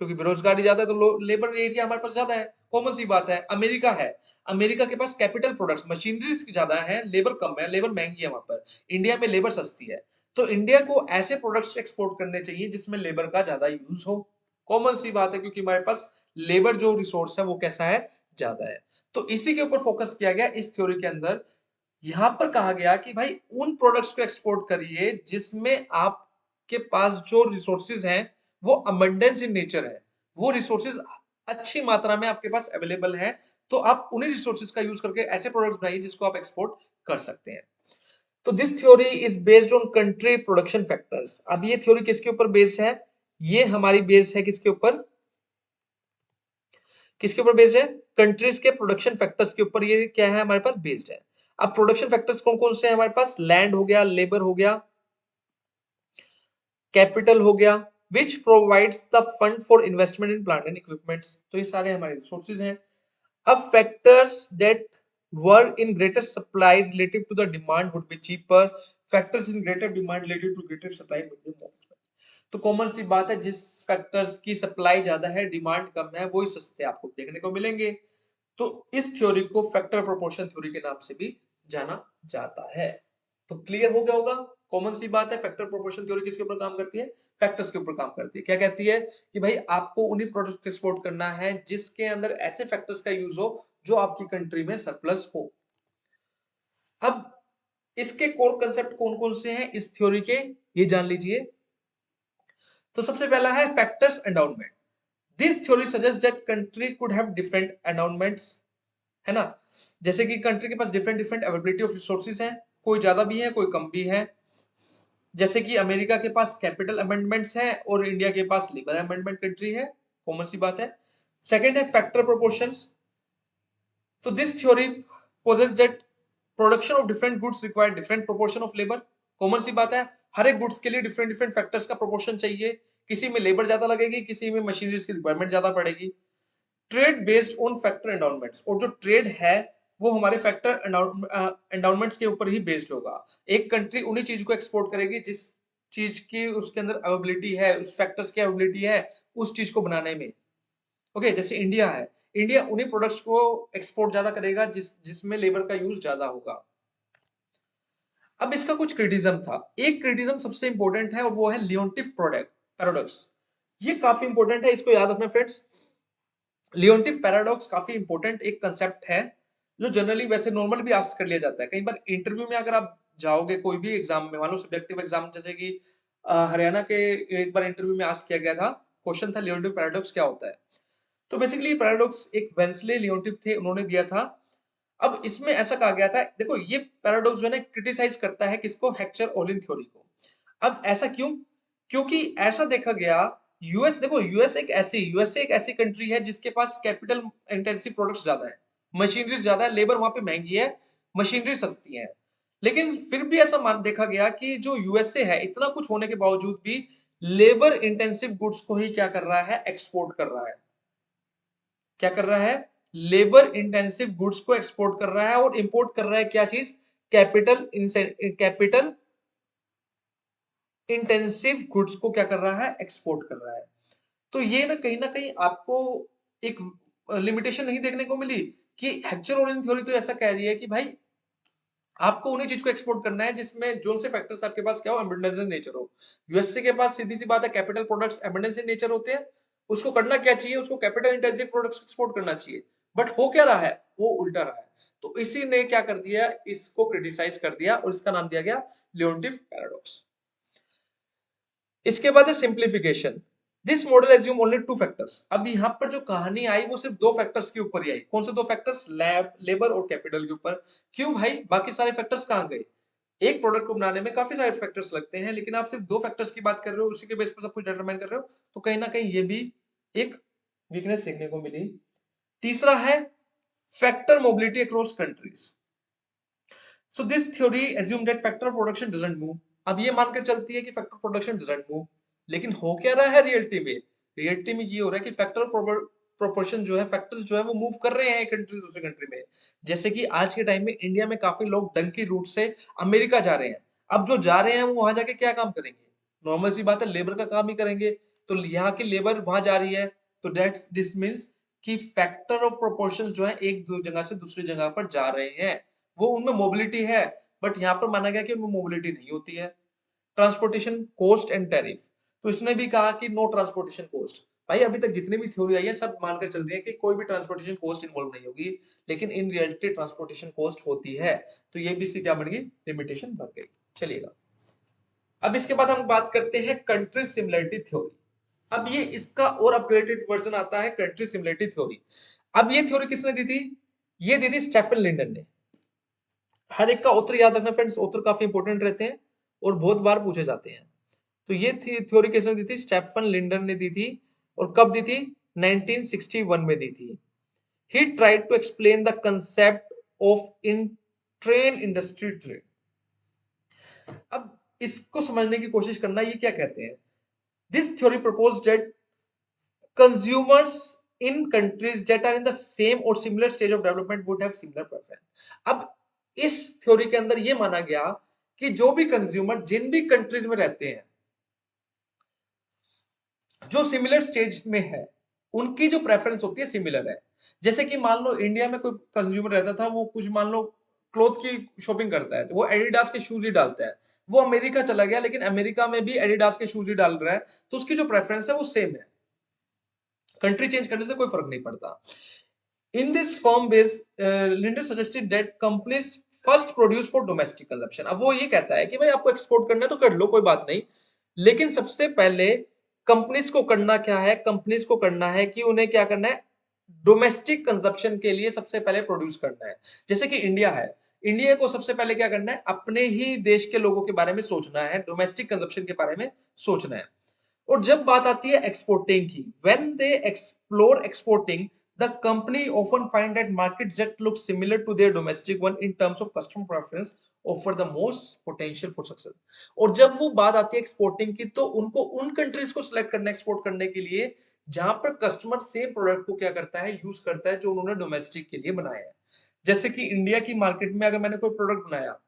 क्योंकि बेरोजगारी ज्यादा है तो लेबर एरिया हमारे पास ज्यादा है, कॉमन सी बात है। अमेरिका है, अमेरिका के पास कैपिटल प्रोडक्ट्स मशीनरीज ज्यादा है, लेबर कम है, लेबर महंगी है वहां पर, इंडिया में लेबर सस्ती है। तो इंडिया को ऐसे प्रोडक्ट्स एक्सपोर्ट करने चाहिए जिसमें लेबर का ज्यादा यूज हो, कॉमन सी बात है, क्योंकि हमारे पास लेबर जो रिसोर्स है वो कैसा है, ज्यादा है। तो इसी के ऊपर फोकस किया गया इस थ्योरी के अंदर। यहां पर कहा गया कि भाई उन प्रोडक्ट्स को एक्सपोर्ट करिए जिसमें आपके पास जो रिसोर्सेज हैं वो अबंडेंस इन नेचर है, वो रिसोर्सेज अच्छी मात्रा में आपके पास अवेलेबल है, तो आप उन्हीं रिसोर्सेज का यूज करके ऐसे प्रोडक्ट्स बनाइए जिसको आप एक्सपोर्ट कर सकते हैं। तो this theory is based on country production factors. अब ये थ्योरी किसके ऊपर बेस्ड है, ये हमारी बेस्ड है किसके ऊपर, किसके ऊपर बेस्ड है, कंट्रीज के प्रोडक्शन फैक्टर्स के ऊपर ये क्या है, हमारे पास बेस्ड है। अब प्रोडक्शन फैक्टर्स कौन कौन से हैं हमारे पास, लैंड हो गया, लेबर हो गया, कैपिटल हो गया, which provides the fund for investment in plant and equipments. तो ये सारे हमारे रिसोर्सेज हैं। अब factors that were in greater supply relative to the demand would be cheaper, factors in greater demand relative to greater supply would be more. तो common सी बात है, जिस फैक्टर्स की सप्लाई ज्यादा है डिमांड कम है वही सस्ते आपको देखने को मिलेंगे। तो इस थ्योरी को फैक्टर प्रोपोर्शन थ्योरी के नाम से भी जाना जाता है। तो क्लियर हो गया होगा, कॉमन सी बात है, फैक्टर प्रोपोर्शन थ्योरी किसके ऊपर काम करती है, फैक्टर्स के ऊपर काम करती है। क्या कहती है कि भाई आपको उन्हीं प्रोडक्ट एक्सपोर्ट करना है जिसके अंदर ऐसे फैक्टर्स का यूज हो जो आपकी कंट्री में सरप्लस हो। अब इसके कोर कंसेप्ट कौन कौन से हैं इस थ्योरी के, ये जान लीजिए। तो सबसे पहला है factors endowment. This theory suggest that country could have different endowments, है ना, जैसे कि कंट्री के पास different different availability of resources है, कोई ज्यादा भी है कोई कम भी है। जैसे कि अमेरिका के पास कैपिटल अमेंडमेंट्स है और इंडिया के पास लेबर अमेंडमेंट कंट्री है, कॉमन सी बात है। सेकंड है factor proportions. So this theory poses that production of different goods require different proportion of labor। Common सी बात है, हर एक गुड्स के लिए डिफरेंट डिफरेंट फैक्टर्स का प्रोपोर्शन चाहिए, किसी में लेबर ज्यादा लगेगी, किसी में मशीनरीज की रिक्वायरमेंट ज्यादा पड़ेगी। ट्रेड बेस्ड ऑन फैक्टर एंडाउनमेंट्स, और जो ट्रेड है वो हमारे फैक्टर एंडाउनमेंट्स के ऊपर ही बेस्ड होगा। एक कंट्री उन्हीं चीज को एक्सपोर्ट करेगी जिस चीज की उसके अंदर अवेबिलिटी है, उस फैक्टर्स की अवेबिलिटी है उस चीज को बनाने में। ओके, जैसे इंडिया है, इंडिया उन्हीं प्रोडक्ट्स को एक्सपोर्ट ज्यादा करेगा जिसमें लेबर का यूज ज्यादा होगा। अब इसका कुछ क्रिटिज्म था, एक क्रिटिज्म सबसे इंपॉर्टेंट है और वो है लियोन्टिफ प्रोडक्ट पैराडॉक्स। ये काफी इंपॉर्टेंट है, इसको याद रखना फ्रेंड्स। लियोन्टिफ पैराडॉक्स काफी इंपॉर्टेंट एक कंसेप्ट है जो जनरली वैसे नॉर्मल भी आस्क कर लिया जाता है। कई बार इंटरव्यू में अगर आप जाओगे कोई भी एग्जाम में, मान लो सब्जेक्टिव एग्जाम, जैसे कि हरियाणा के एक बार इंटरव्यू में आस्क किया गया था, क्वेश्चन था लियोन्टिफ पैराडॉक्स क्या होता है। तो बेसिकली पैराडॉक्स एक वेंसले लियोन्टिफ थे, उन्होंने दिया था। अब इसमें ऐसा कहा गया था, देखो ये पैराडॉक्स जो है क्रिटिसाइज करता है किसको, हेक्चर ओलिन थ्योरी को। अब ऐसा क्यों, क्योंकि ऐसा देखा गया, यूएस, देखो यूएसए एक ऐसी कंट्री है जिसके पास कैपिटल इंटेंसिव प्रोडक्ट्स ज्यादा है, मशीनरी ज्यादा है, लेबर वहां पे महंगी है, मशीनरी सस्ती है। लेकिन फिर भी ऐसा मान देखा गया कि जो यूएसए है, इतना कुछ होने के बावजूद भी लेबर इंटेंसिव गुड्स को ही क्या कर रहा है, एक्सपोर्ट कर रहा है। क्या कर रहा है, लेबर इंटेंसिव गुड्स को एक्सपोर्ट कर रहा है और इंपोर्ट कर रहा है क्या चीज, कैपिटल इंटेंसिव गुड्स को क्या कर रहा है, एक्सपोर्ट कर रहा है। तो ये ना कहीं आपको एक लिमिटेशन नहीं देखने को मिली कि हेक्चर ओलिन थ्योरी तो ऐसा कह रही है कि भाई आपको उन्हीं चीज को एक्सपोर्ट करना है जिसमें जोन से फैक्टर्स आपके पास क्या हो, एबंडेंस इन नेचर हो। यूएसए के पास सीधी सी बात है, capital products abundance in nature होते हैं। उसको करना क्या चाहिए, उसको कैपिटल इंटेंसिव प्रोडक्ट्स एक्सपोर्ट करना चाहिए, बट हो क्या रहा है, वो उल्टा रहा है। तो इसी ने क्या कर दिया, इसको क्रिटिसाइज कर दिया और इसका नाम दिया गया लियोन्टिफ पैराडॉक्स। इसके बाद है simplification. This model assume only two factors. अब यहां पर जो कहानी आई वो सिर्फ दो फैक्टर्स के ऊपर ही आई। कौन से दो फैक्टर्स, लेबर और कैपिटल के ऊपर। क्यों भाई, बाकी सारे फैक्टर्स कहां गए। एक प्रोडक्ट को बनाने में काफी सारे फैक्टर्स लगते हैं, लेकिन आप सिर्फ दो फैक्टर्स की बात कर रहे हो, उसी के बेस पर सब कुछ डिटरमाइन कर रहे हो, तो कहीं ना कहीं ये भी एक वीकनेस देखने को मिली। तीसरा है factor mobility across countries. So this theory assume that factor of production doesn't move. अब ये मानकर चलती है कि factor of production doesn't move, लेकिन हो क्या रहा है रियलिटी में, रियलिटी में ये हो रहा है कि फैक्टर ऑफ प्रोपोर्शन जो है, फैक्टर्स जो है वो मूव कर रहे हैं एक कंट्री से दूसरे कंट्री में। जैसे कि आज के टाइम में इंडिया में काफी लोग डंकी रूट से अमेरिका जा रहे हैं। अब जो जा रहे हैं वो वहां जाके क्या काम करेंगे, नॉर्मल सी बात है, लेबर का काम ही करेंगे। तो यहाँ की लेबर वहां जा रही है, तो दैट दिस मीन्स कि फैक्टर ऑफ प्रोपोर्शन जो है एक जगह से दूसरी जगह पर जा रहे हैं, वो उनमें मोबिलिटी है। बट यहाँ पर माना गया कि उनमें मोबिलिटी नहीं होती है। ट्रांसपोर्टेशन कॉस्ट एंड टैरिफ, तो इसने भी कहा कि नो ट्रांसपोर्टेशन कॉस्ट। भाई अभी तक जितने भी थ्योरी आई है सब मानकर चल रही है कि कोई भी ट्रांसपोर्टेशन कॉस्ट इन्वॉल्व नहीं होगी, लेकिन इन रियलिटी ट्रांसपोर्टेशन कॉस्ट होती है। तो ये भी इसकी क्या बन गई, लिमिटेशन बन गई। चलिएगा, अब इसके बाद हम बात करते हैं कंट्री सिमिलरिटी थ्योरी। अब ये इसका और अपग्रेडेड वर्जन आता है, कंट्री सिमिलरिटी थ्योरी। अब ये थ्योरी किसने दी थी, ये दी थी स्टेफन लिंडन ने। हर एक का उत्तर याद रखना फ्रेंड्स, उत्तर काफी इंपॉर्टेंट रहते हैं और बहुत बार पूछे जाते हैं। तो ये थ्योरी किसने दी थी, स्टेफन लिंडन ने दी थी। और कब दी थी, 1961 में दी थी। He tried to explain the concept of intra industry trade. अब इसको समझने की कोशिश करना, ये क्या कहते हैं, this theory propose that consumers in countries that are in the same or similar stage of development would have similar preference। अब इस थ्योरी के अंदर ये माना गया कि जो भी कंज्यूमर जिन भी कंट्रीज में रहते हैं जो सिमिलर स्टेज में है, उनकी जो प्रेफरेंस होती है सिमिलर है। जैसे कि मान लो इंडिया में कोई कंज्यूमर रहता था, वो कुछ मान लो क्लोथ की शॉपिंग करता है, तो वो एडिडास के शूज ही डालता है। वो अमेरिका चला गया, लेकिन अमेरिका में भी एडिडास के शूज ही डाल रहा है, तो उसकी जो प्रेफरेंस है वो सेम है। कंट्री चेंज करने से कोई फर्क नहीं पड़ता। In this form base, Linder suggested that companies first produce for domestic consumption। अब वो ये कहता है कि भाई आपको एक्सपोर्ट करना है तो कर लो, कोई बात नहीं, लेकिन सबसे पहले कंपनीज को करना क्या है, कंपनीज को करना है कि उन्हें क्या करना है, डोमेस्टिक कंजप्शन के लिए सबसे पहले प्रोड्यूस करना है। जैसे कि इंडिया है, इंडिया को सबसे पहले क्या करना है, अपने ही देश के लोगों के बारे में सोचना है, डोमेस्टिक कंजप्शन के बारे में सोचना है। और जब बात आती है एक्सपोर्टिंग की, when they explore exporting, the company often find that markets that look similar to their domestic one in terms of customer preference offer the most potential for success। और जब वो बात आती है एक्सपोर्टिंग की, तो उनको उन कंट्रीज को सिलेक्ट करना एक्सपोर्ट करने के लिए जहां पर कस्टमर सेम प्रोडक्ट को क्या करता है, यूज करता है जो उन्होंने डोमेस्टिक के लिए बनाया है। जैसे कि इंडिया की मार्केट में अगर मैंने कोई प्रोडक्ट बनाया,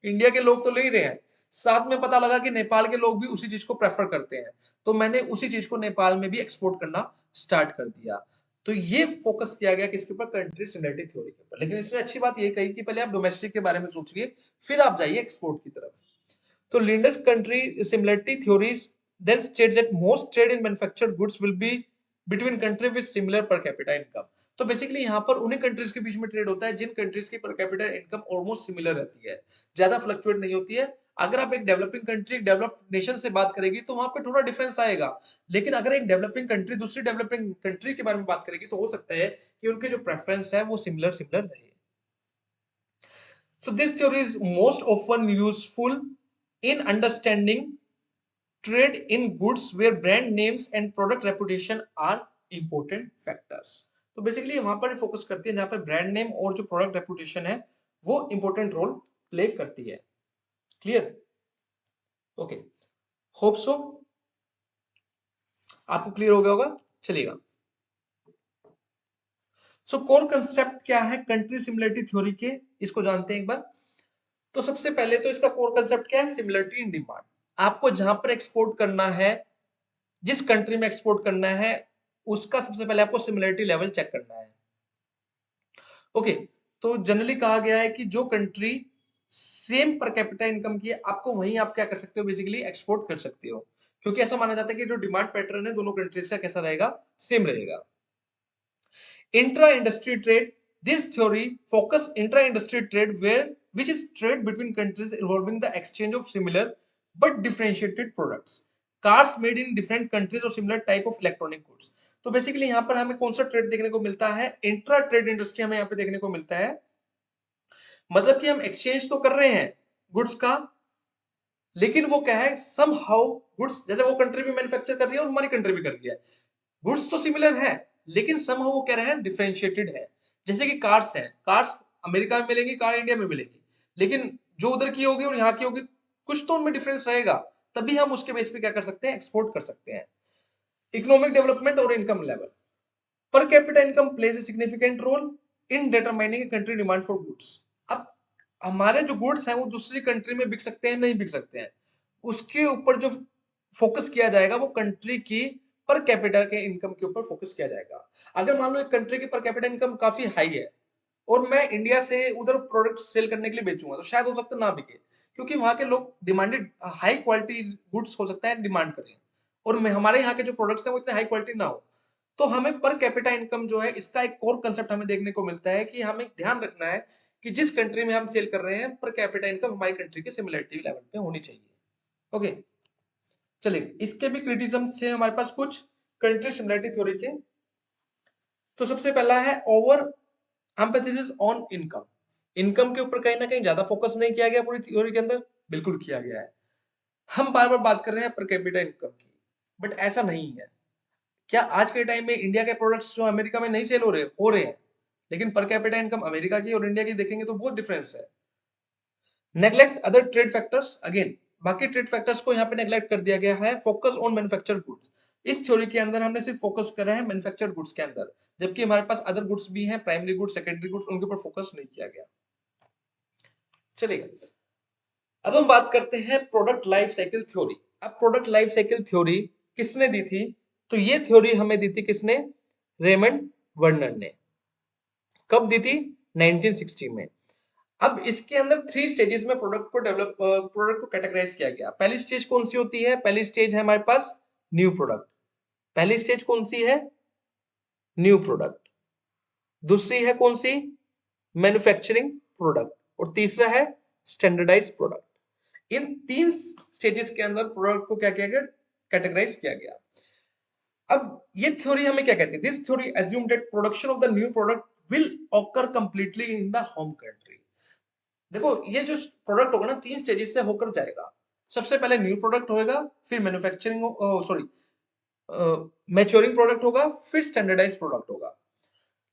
इंडिया के लोग तो ले ही रहे हैं, साथ में पता लगा कि नेपाल के लोग भी उसी चीज को प्रेफर करते हैं, तो मैंने उसी चीज को नेपाल में भी एक्सपोर्ट करना स्टार्ट कर दिया। तो ये फोकस किया गया किसके ऊपर, कंट्री सिमिलरिटी थ्योरी के ऊपर। लेकिन इसने अच्छी बात ये कही कि पहले आप डोमेस्टिक के बारे में सोचिए, फिर आप जाइए एक्सपोर्ट की तरफ। तो Lindner country similarity theories then states that most trade in manufactured goods will be between country with similar per capita income। तो बेसिकली यहाँ पर उन्हीं कंट्रीज के बीच में ट्रेड होता है जिन कंट्रीज की पर कैपिटा इनकम ऑलमोस्ट सिमिलर रहती है, ज्यादा फ्लक्चुएट नहीं होती है। अगर आप एक डेवलपिंग कंट्री, एक डेवलप्ड नेशन से बात करेगी तो वहां पे थोड़ा डिफरेंस आएगा, लेकिन अगर एक डेवलपिंग कंट्री दूसरी डेवलपिंग कंट्री के बारे में बात करेगी तो हो सकता है कि उनके जो प्रेफरेंस है वो सिमिलर सिमिलर रहे। So this theory is most often useful in understanding trade in goods where brand names and product reputation are important factors। तो बेसिकली वहां पर फोकस करती है जहां पर ब्रांड नेम और जो प्रोडक्ट रेपुटेशन है वो इंपॉर्टेंट रोल प्ले करती है। क्लियर? ओके, होप सो आपको क्लियर हो गया होगा। चलिएगा, सो कोर कंसेप्ट क्या है कंट्री सिमिलरिटी थ्योरी के, इसको जानते हैं एक बार। तो सबसे पहले तो इसका कोर कंसेप्ट क्या है, सिमिलरिटी इन डिमांड। आपको जहां पर एक्सपोर्ट करना है, जिस कंट्री में एक्सपोर्ट करना है, उसका सबसे पहले आपको सिमिलरिटी लेवल चेक करना है। ओके, तो जनरली कहा गया है कि जो कंट्री सेम पर कैपिटा इनकम की है, आपको वहीं आप क्या कर सकते हो, बेसिकली एक्सपोर्ट कर सकते हो, क्योंकि ऐसा माना जाता है कि जो डिमांड पैटर्न है दोनों कंट्रीज का कैसा रहेगा, सेम रहेगा। Intra industry trade, this theory focus intra industry trade where which is trade between countries involving the exchange of similar but differentiated products, cars made in different countries or similar type of electronic goods। तो basically यहाँ पर हमें कौन सा trade देखने को मिलता है, इंट्रा ट्रेड इंडस्ट्री हमें यहाँ पे देखने को मिलता है। मतलब कि हम एक्सचेंज तो कर रहे हैं गुड्स का, लेकिन वो क्या है, सम हाउ गुड्स, जैसे वो कंट्री भी मैन्युफैक्चर कर रही है और हमारी कंट्री भी कर रही है, गुड्स तो सिमिलर है लेकिन सम हाउ वो कह रहे हैं डिफरेंशिएटेड है। जैसे कि कार्स हैं, कार्स अमेरिका में मिलेंगी, कार इंडिया में मिलेगी, लेकिन जो उधर की होगी और यहाँ की होगी कुछ तो उनमें डिफरेंस रहेगा, तभी हम उसके बेस पे क्या कर सकते हैं, एक्सपोर्ट कर सकते हैं। इकोनॉमिक डेवलपमेंट और income level, per capita income plays a significant role in determining country demand for goods. अब हमारे जो गुड्स हैं वो दूसरी कंट्री में बिक सकते हैं, नहीं बिक सकते हैं, उसके ऊपर जो फोकस किया जाएगा वो कंट्री की पर कैपिटा के इनकम के ऊपर फोकस किया जाएगा। अगर मान लो एक कंट्री की पर कैपिटा इनकम काफी हाई है और मैं इंडिया से उधर प्रोडक्ट सेल करने के लिए बेचूंगा, तो शायद हो सकता है ना बिके, क्योंकि वहां के लोग डिमांडेड हाई क्वालिटी गुड्स हो सकता है डिमांड करें, और हमारे यहाँ के जो प्रोडक्ट्स हैं वो इतने हाई क्वालिटी ना हो। तो हमें पर कैपिटा इनकम जो है, इसका एक कोर कंसेप्ट हमें देखने को मिलता है कि हमें ध्यान रखना है कि जिस कंट्री में हम सेल कर रहे हैं पर कैपिटा इनकम हमारी कंट्री के सिमिलरिटी लेवल पे होनी चाहिए। ओके, चलिए, इसके भी क्रिटिसिज्म से हमारे पास कुछ कंट्री सिमिलरिटी थ्योरी के। तो सबसे पहला है over emphasis on income. Income के ऊपर कहीं ना कहीं ज्यादा फोकस नहीं किया गया पूरी थ्योरी के अंदर, बिल्कुल किया गया है। हम बार बार बात कर रहे हैं पर कैपिटा इनकम की, बट ऐसा नहीं है। क्या आज के टाइम में इंडिया के प्रोडक्ट्स जो अमेरिका में नहीं सेल हो रहे हैं, लेकिन पर कैपिटा इनकम अमेरिका की और इंडिया की देखेंगे तो बहुत डिफरेंस है। Neglect other trade factors, again बाकी ट्रेड फैक्टर्स को यहाँ पे नेग्लेक्ट कर दिया गया है। फोकस ऑन मैन्युफैक्चर्ड गुड्स, इस थ्योरी के अंदर हमने सिर्फ फोकस करा है मैन्युफैक्चर्ड गुड्स के अंदर, जबकि हमारे पास अदर गुड्स भी हैं, प्राइमरी गुड्स, सेकेंडरी गुड्स, उनके ऊपर फोकस नहीं किया गया। चलिए, अब हम बात करते हैं प्रोडक्ट लाइफ साइकिल थ्योरी। अब प्रोडक्ट लाइफ साइकिल थ्योरी किसने दी थी, तो ये थ्योरी हमें दी थी किसने, रेमंड वर्नर ने। कब दी थी, 1960 में। अब इसके अंदर 3 स्टेजेस में प्रोडक्ट को कैटेगराइज किया गया। पहली स्टेज कौन सी होती है, पहली स्टेज है हमारे पास न्यू प्रोडक्ट। पहली स्टेज कौन सी है, न्यू प्रोडक्ट। दूसरी है कौन सी, मैन्युफैक्चरिंग प्रोडक्ट, और तीसरा है स्टैंडर्डाइज प्रोडक्ट। इन 3 स्टेजेस के अंदर प्रोडक्ट को क्या किया गया, कैटेगराइज किया गया। अब ये थ्योरी हमें क्या कहती है, this theory assume that production of the new product will occur completely in the home country. देखो, ये जो प्रोडक्ट होगा ना 3 स्टेजेस से होकर जाएगा। सबसे पहले न्यू प्रोडक्ट होगा, फिर मैन्युफैक्चरिंग सॉरी मैच्योरिंग प्रोडक्ट होगा, फिर स्टैंडर्डाइज प्रोडक्ट होगा।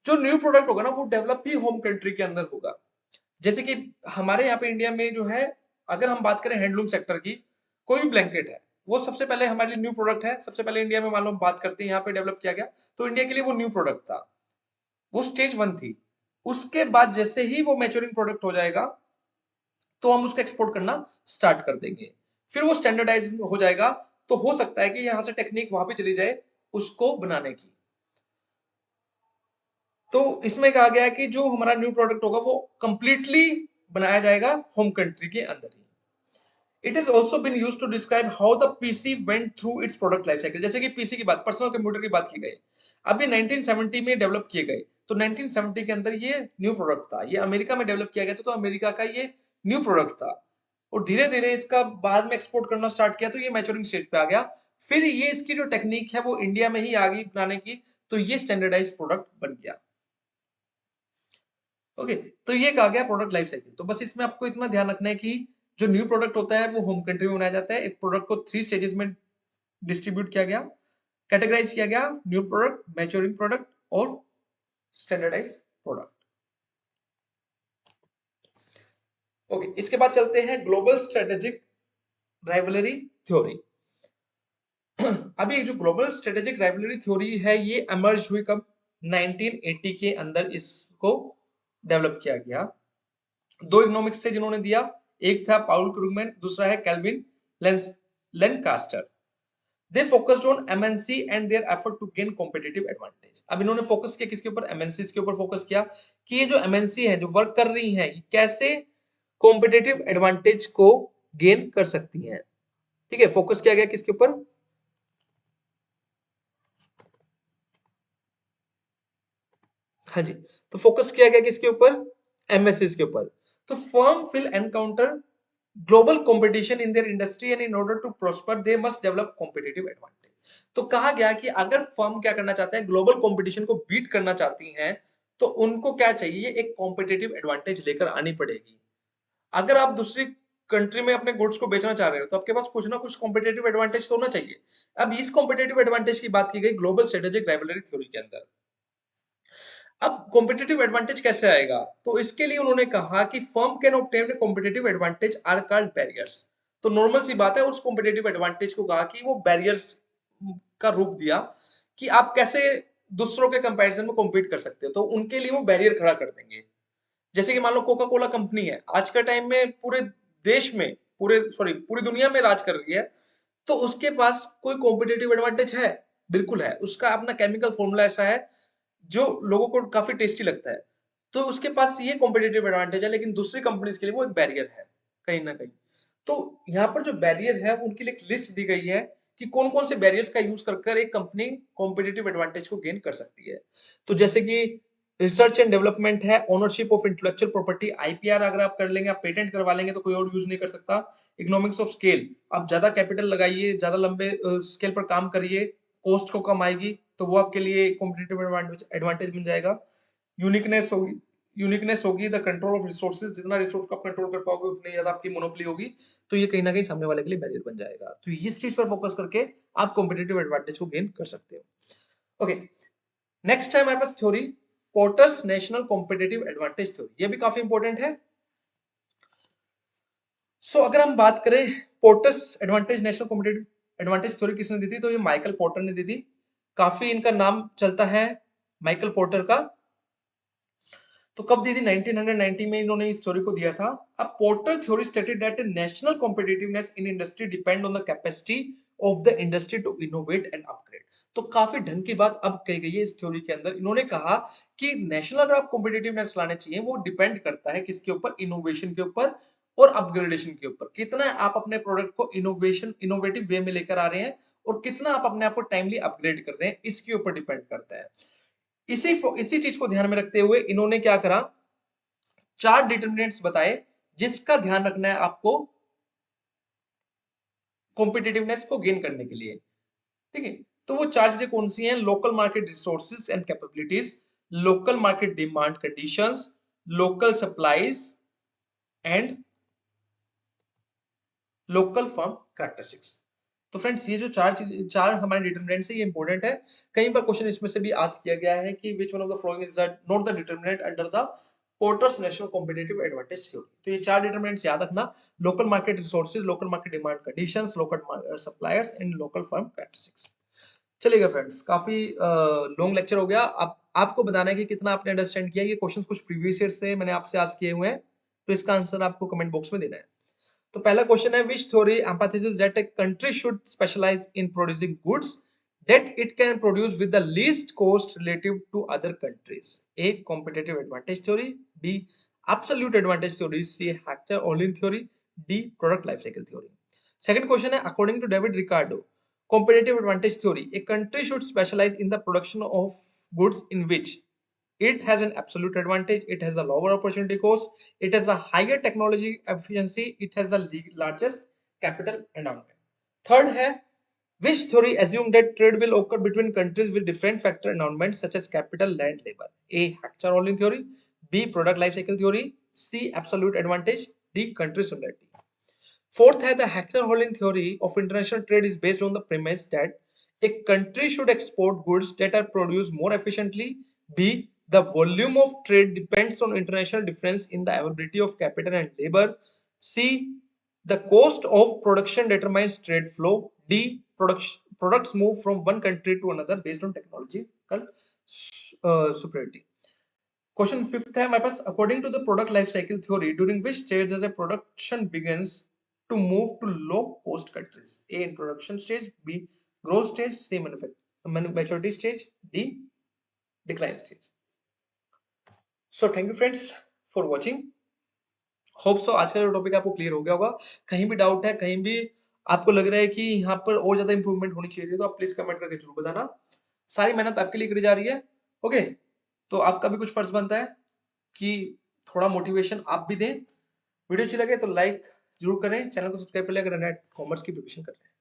जो न्यू प्रोडक्ट होगा ना वो डेवलप ही होम कंट्री के अंदर होगा। जैसे कि हमारे यहाँ पे इंडिया में जो है, अगर हम बात करें हैंडलूम सेक्टर की, कोई भी ब्लैंकेट है वो सबसे पहले हमारे लिए न्यू प्रोडक्ट है। सबसे पहले इंडिया में मान लो हम बात करते हैं, यहाँ पे डेवलप किया गया, तो इंडिया के लिए वो न्यू प्रोडक्ट था, वो स्टेज 1 थी। उसके बाद जैसे ही वो मैच्योरिंग प्रोडक्ट हो जाएगा तो हम उसको एक्सपोर्ट करना स्टार्ट कर देंगे, फिर वो स्टैंडर्डाइज हो जाएगा। तो हो सकता है कि यहाँ से टेक्निक वहां पे चली जाए उसको बनाने की। तो इसमें कहा गया है कि जो हमारा न्यू प्रोडक्ट होगा वो कंप्लीटली बनाया जाएगा होम कंट्री के अंदर ही। It is also been use to describe how the PC went through its product life cycle. जैसे कि पीसी की बात, पर्सनल कंप्यूटर की बात की गई, अभी 1970 में डेवलप किए गए, तो 1970 के अंदर ये न्यू प्रोडक्ट था, ये अमेरिका में डेवलप किया गया था, तो अमेरिका का ये न्यू प्रोडक्ट था, और धीरे धीरे इसका बाद में एक्सपोर्ट करना स्टार्ट किया, तो ये मैच्योरिंग स्टेज पे आ गया। फिर ये इसकी जो टेक्निक है वो इंडिया में ही आ गई बनाने की, तो ये स्टैंडर्डाइज प्रोडक्ट बन गया। ओके, तो ये कहा गया प्रोडक्ट लाइफ साइकिल। तो बस इसमें आपको इतना ध्यान रखना है कि जो न्यू प्रोडक्ट होता है वो होम कंट्री में बनाया जाता है। एक प्रोडक्ट को 3 स्टेजेस में डिस्ट्रीब्यूट किया गया, कैटेगराइज किया गया, न्यू प्रोडक्ट, मैच्योरिंग प्रोडक्ट और स्टैंडर्डाइज प्रोडक्ट। ओके, इसके बाद चलते हैं ग्लोबल स्ट्रेटेजिक राइवलरी थ्योरी। अभी जो ग्लोबल स्ट्रेटेजिक राइवलरी थ्योरी है ये एमर्ज हुई कब, 1980 के अंदर इसको डेवलप किया गया। दो इकोनॉमिक्स से जिन्होंने दिया, एक था पाउल क्रूगमैन, दूसरा है Kelvin Lancaster. They focused on MNC and their effort to gain competitive advantage. अब इन्होंने फोकस किया किसके ऊपर, एमएनसी के ऊपर फोकस किया कि ये जो एमएनसी है जो वर्क कर रही हैं ये कैसे कॉम्पिटिटिव एडवांटेज को गेन कर सकती हैं। ठीक है, फोकस किया गया किसके ऊपर, हाँ जी, तो फोकस किया गया किसके ऊपर, एमएससी के ऊपर। तो firm will encounter global competition in their industry and in order to prosper they must develop competitive advantage. तो कहा गया कि अगर फर्म क्या करना चाहता है, ग्लोबल कंपटीशन को बीट करना चाहती हैं, तो उनको क्या चाहिए, एक कॉम्पिटिटिव एडवांटेज लेकर आनी पड़ेगी। अगर आप दूसरी कंट्री में अपने गुड्स को बेचना चाह रहे हो तो आपके पास कुछ ना कुछ कॉम्पिटिटिव एडवांटेज तो होना चाहिए। अब इस कॉम्पिटिटिव एडवांटेज की बात की गई ग्लोबल स्ट्रेटेजिक राइवलरी थ्योरी के अंदर। अब कॉम्पिटिटिव एडवांटेज कैसे आएगा, तो इसके लिए उन्होंने कहा कि firm can obtain competitive advantage are called barriers. तो नॉर्मल सी बात है, उस कॉम्पिटिटिव एडवांटेज को कहा कि वो बैरियर्स का रूप दिया कि आप कैसे दूसरों के कंपैरिजन में कॉम्पीट कर सकते हो, तो उनके लिए वो बैरियर खड़ा कर देंगे। जैसे कि मान लो कोका कोला कंपनी है, आज के टाइम में पूरे देश में, पूरी दुनिया में राज कर रही है, तो उसके पास कोई कॉम्पिटिटिव एडवांटेज है, बिल्कुल है। उसका अपना केमिकल फॉर्मूला ऐसा है जो लोगों को काफी टेस्टी लगता है, तो उसके पास ये कॉम्पिटिटिव एडवांटेज है, लेकिन दूसरी कंपनीज के लिए वो एक बैरियर है कहीं ना कहीं। तो यहाँ पर जो बैरियर है उनके लिए एक लिस्ट दी गई है कि कौन कौन से बैरियर्स का यूज कर एक कंपनी कॉम्पिटिटिव एडवांटेज को गेन कर सकती है। तो जैसे कि रिसर्च एंड डेवलपमेंट है, ownership of intellectual property, IPR अगर आप कर लेंगे, आप पेटेंट करवा लेंगे तो कोई और यूज नहीं कर सकता। इकोनॉमिक्स ऑफ स्केल, आप ज्यादा कैपिटल लगाइए, ज्यादा लंबे स्केल पर काम करिए, कॉस्ट को कम आएगी, तो वो आपके लिए कॉम्पिटिटिव एडवांटेज बन जाएगा। यूनिकनेस होगी, द कंट्रोल ऑफ रिसोर्सेज, जितना रिसोर्स को आप कंट्रोल कर पाओगे उतनी ज्यादा आपकी मोनोपोली होगी, तो ये कहीं ना कहीं सामने वाले के लिए बैरियर बन जाएगा। तो इस चीज पर फोकस करके आप कॉम्पिटिटिव एडवांटेज को गेन कर सकते हो। ओके, नेक्स्ट है हमारे पास theory, Porter's national competitive advantage theory. ये भी काफी इंपॉर्टेंट है। अगर हम बात करें Porter's advantage national competitive advantage theory किसने दी थी, तो ये माइकल पोर्टर ने दी थी। काफी इनका नाम चलता है माइकल पोर्टर का। तो कब दी थी, 1990 में इन्होंने इस थ्योरी को दिया था। अब Porter theory stated that national competitiveness in industry depend on the capacity of the industry to innovate and upgrade. तो काफी ढंग की बात अब कही गई है इस थ्योरी के अंदर। इन्होंने कहा कि नेशनल अगर आप कॉम्पिटिटिवनेस लाने चाहिए, वो डिपेंड करता है किसके ऊपर, इनोवेशन के ऊपर और अपग्रेडेशन के ऊपर। कितना आप अपने प्रोडक्ट को इनोवेटिव वे में लेकर आ रहे हैं और कितना आप अपने आप को टाइमली अपग्रेड कर रहे हैं, इसके ऊपर डिपेंड करता है। इसी चीज को ध्यान में रखते हुए इन्होंने क्या करा, 4 डिटरमिनेंट्स बताए जिसका ध्यान रखना है आपको कॉम्पिटिटिवनेस को गेन करने के लिए। ठीक है, तो वो 4 चीजें कौन सी हैं, local market resources and capabilities, local market demand conditions, local supplies and local firm characteristics. तो फ्रेंड्स ये जो चार हमारे डिटरमिनेंट्स है, ये इंपॉर्टेंट है। कई बार क्वेश्चन इसमें से भी आस्क किया गया है कि which one of the following is not the determinant under the porters national competitive advantage theory. तो ये 4 डिटरमिनेंट्स याद रखना, local market resources, local market demand conditions, local suppliers and local firm characteristics. चलिएगा friends, काफी long lecture हो गया। अब आपको बताना है कि कितना आपने अंडरस्टैंड किया। ये क्वेश्चंस कुछ प्रीवियस ईयर से मैंने आपसे आस्क किए हुए हैं, तो इसका आंसर आपको कमेंट बॉक्स में देना है। तो पहला क्वेश्चन है, which theory emphasizes that a country should specialize in producing goods that it can produce with the least cost relative to other countries? A, competitive advantage theory. B, absolute advantage theory. C, Hector-Ohlin theory. D, product life cycle theory. Second question है, according to David Ricardo, competitive advantage theory, a country should specialize in the production of goods in which it has an absolute advantage, it has a lower opportunity cost, it has a higher technology efficiency, it has the largest capital endowment. Third है, which theory assume that trade will occur between countries with different factor endowments such as capital, land, labor? A, Hector-Ohlin theory. B, product life cycle theory. C, absolute advantage. D, country similarity. Fourth है, the Hector-Ohlin theory of international trade is based on the premise that a country should export goods that are produced more efficiently. B, the volume of trade depends on international difference in the availability of capital and labor. C, the cost of production determines trade flow. D, products move from one country to another based on technological superiority. Question fifth है हमारे पास, according to the product life cycle theory, during which stage does a production begins to move to low cost countries? A, introduction stage. B, growth stage. C, maturity stage. D, decline stage. So thank you friends for watching. Hope so आज का जो topic आपको clear हो गया होगा। कहीं भी doubt है, कहीं भी आपको लग रहा है कि यहाँ पर और ज्यादा इंप्रूवमेंट होनी चाहिए थी, तो आप प्लीज कमेंट करके जरूर बताना। सारी मेहनत आपके लिए करी जा रही है। ओके, तो आपका भी कुछ फर्ज बनता है कि थोड़ा मोटिवेशन आप भी दें। वीडियो अच्छी लगे तो लाइक जरूर करें, चैनल को सब्सक्राइब कर लें अगर नेट कॉमर्स की प्रिपरेशन कर रहे हैं।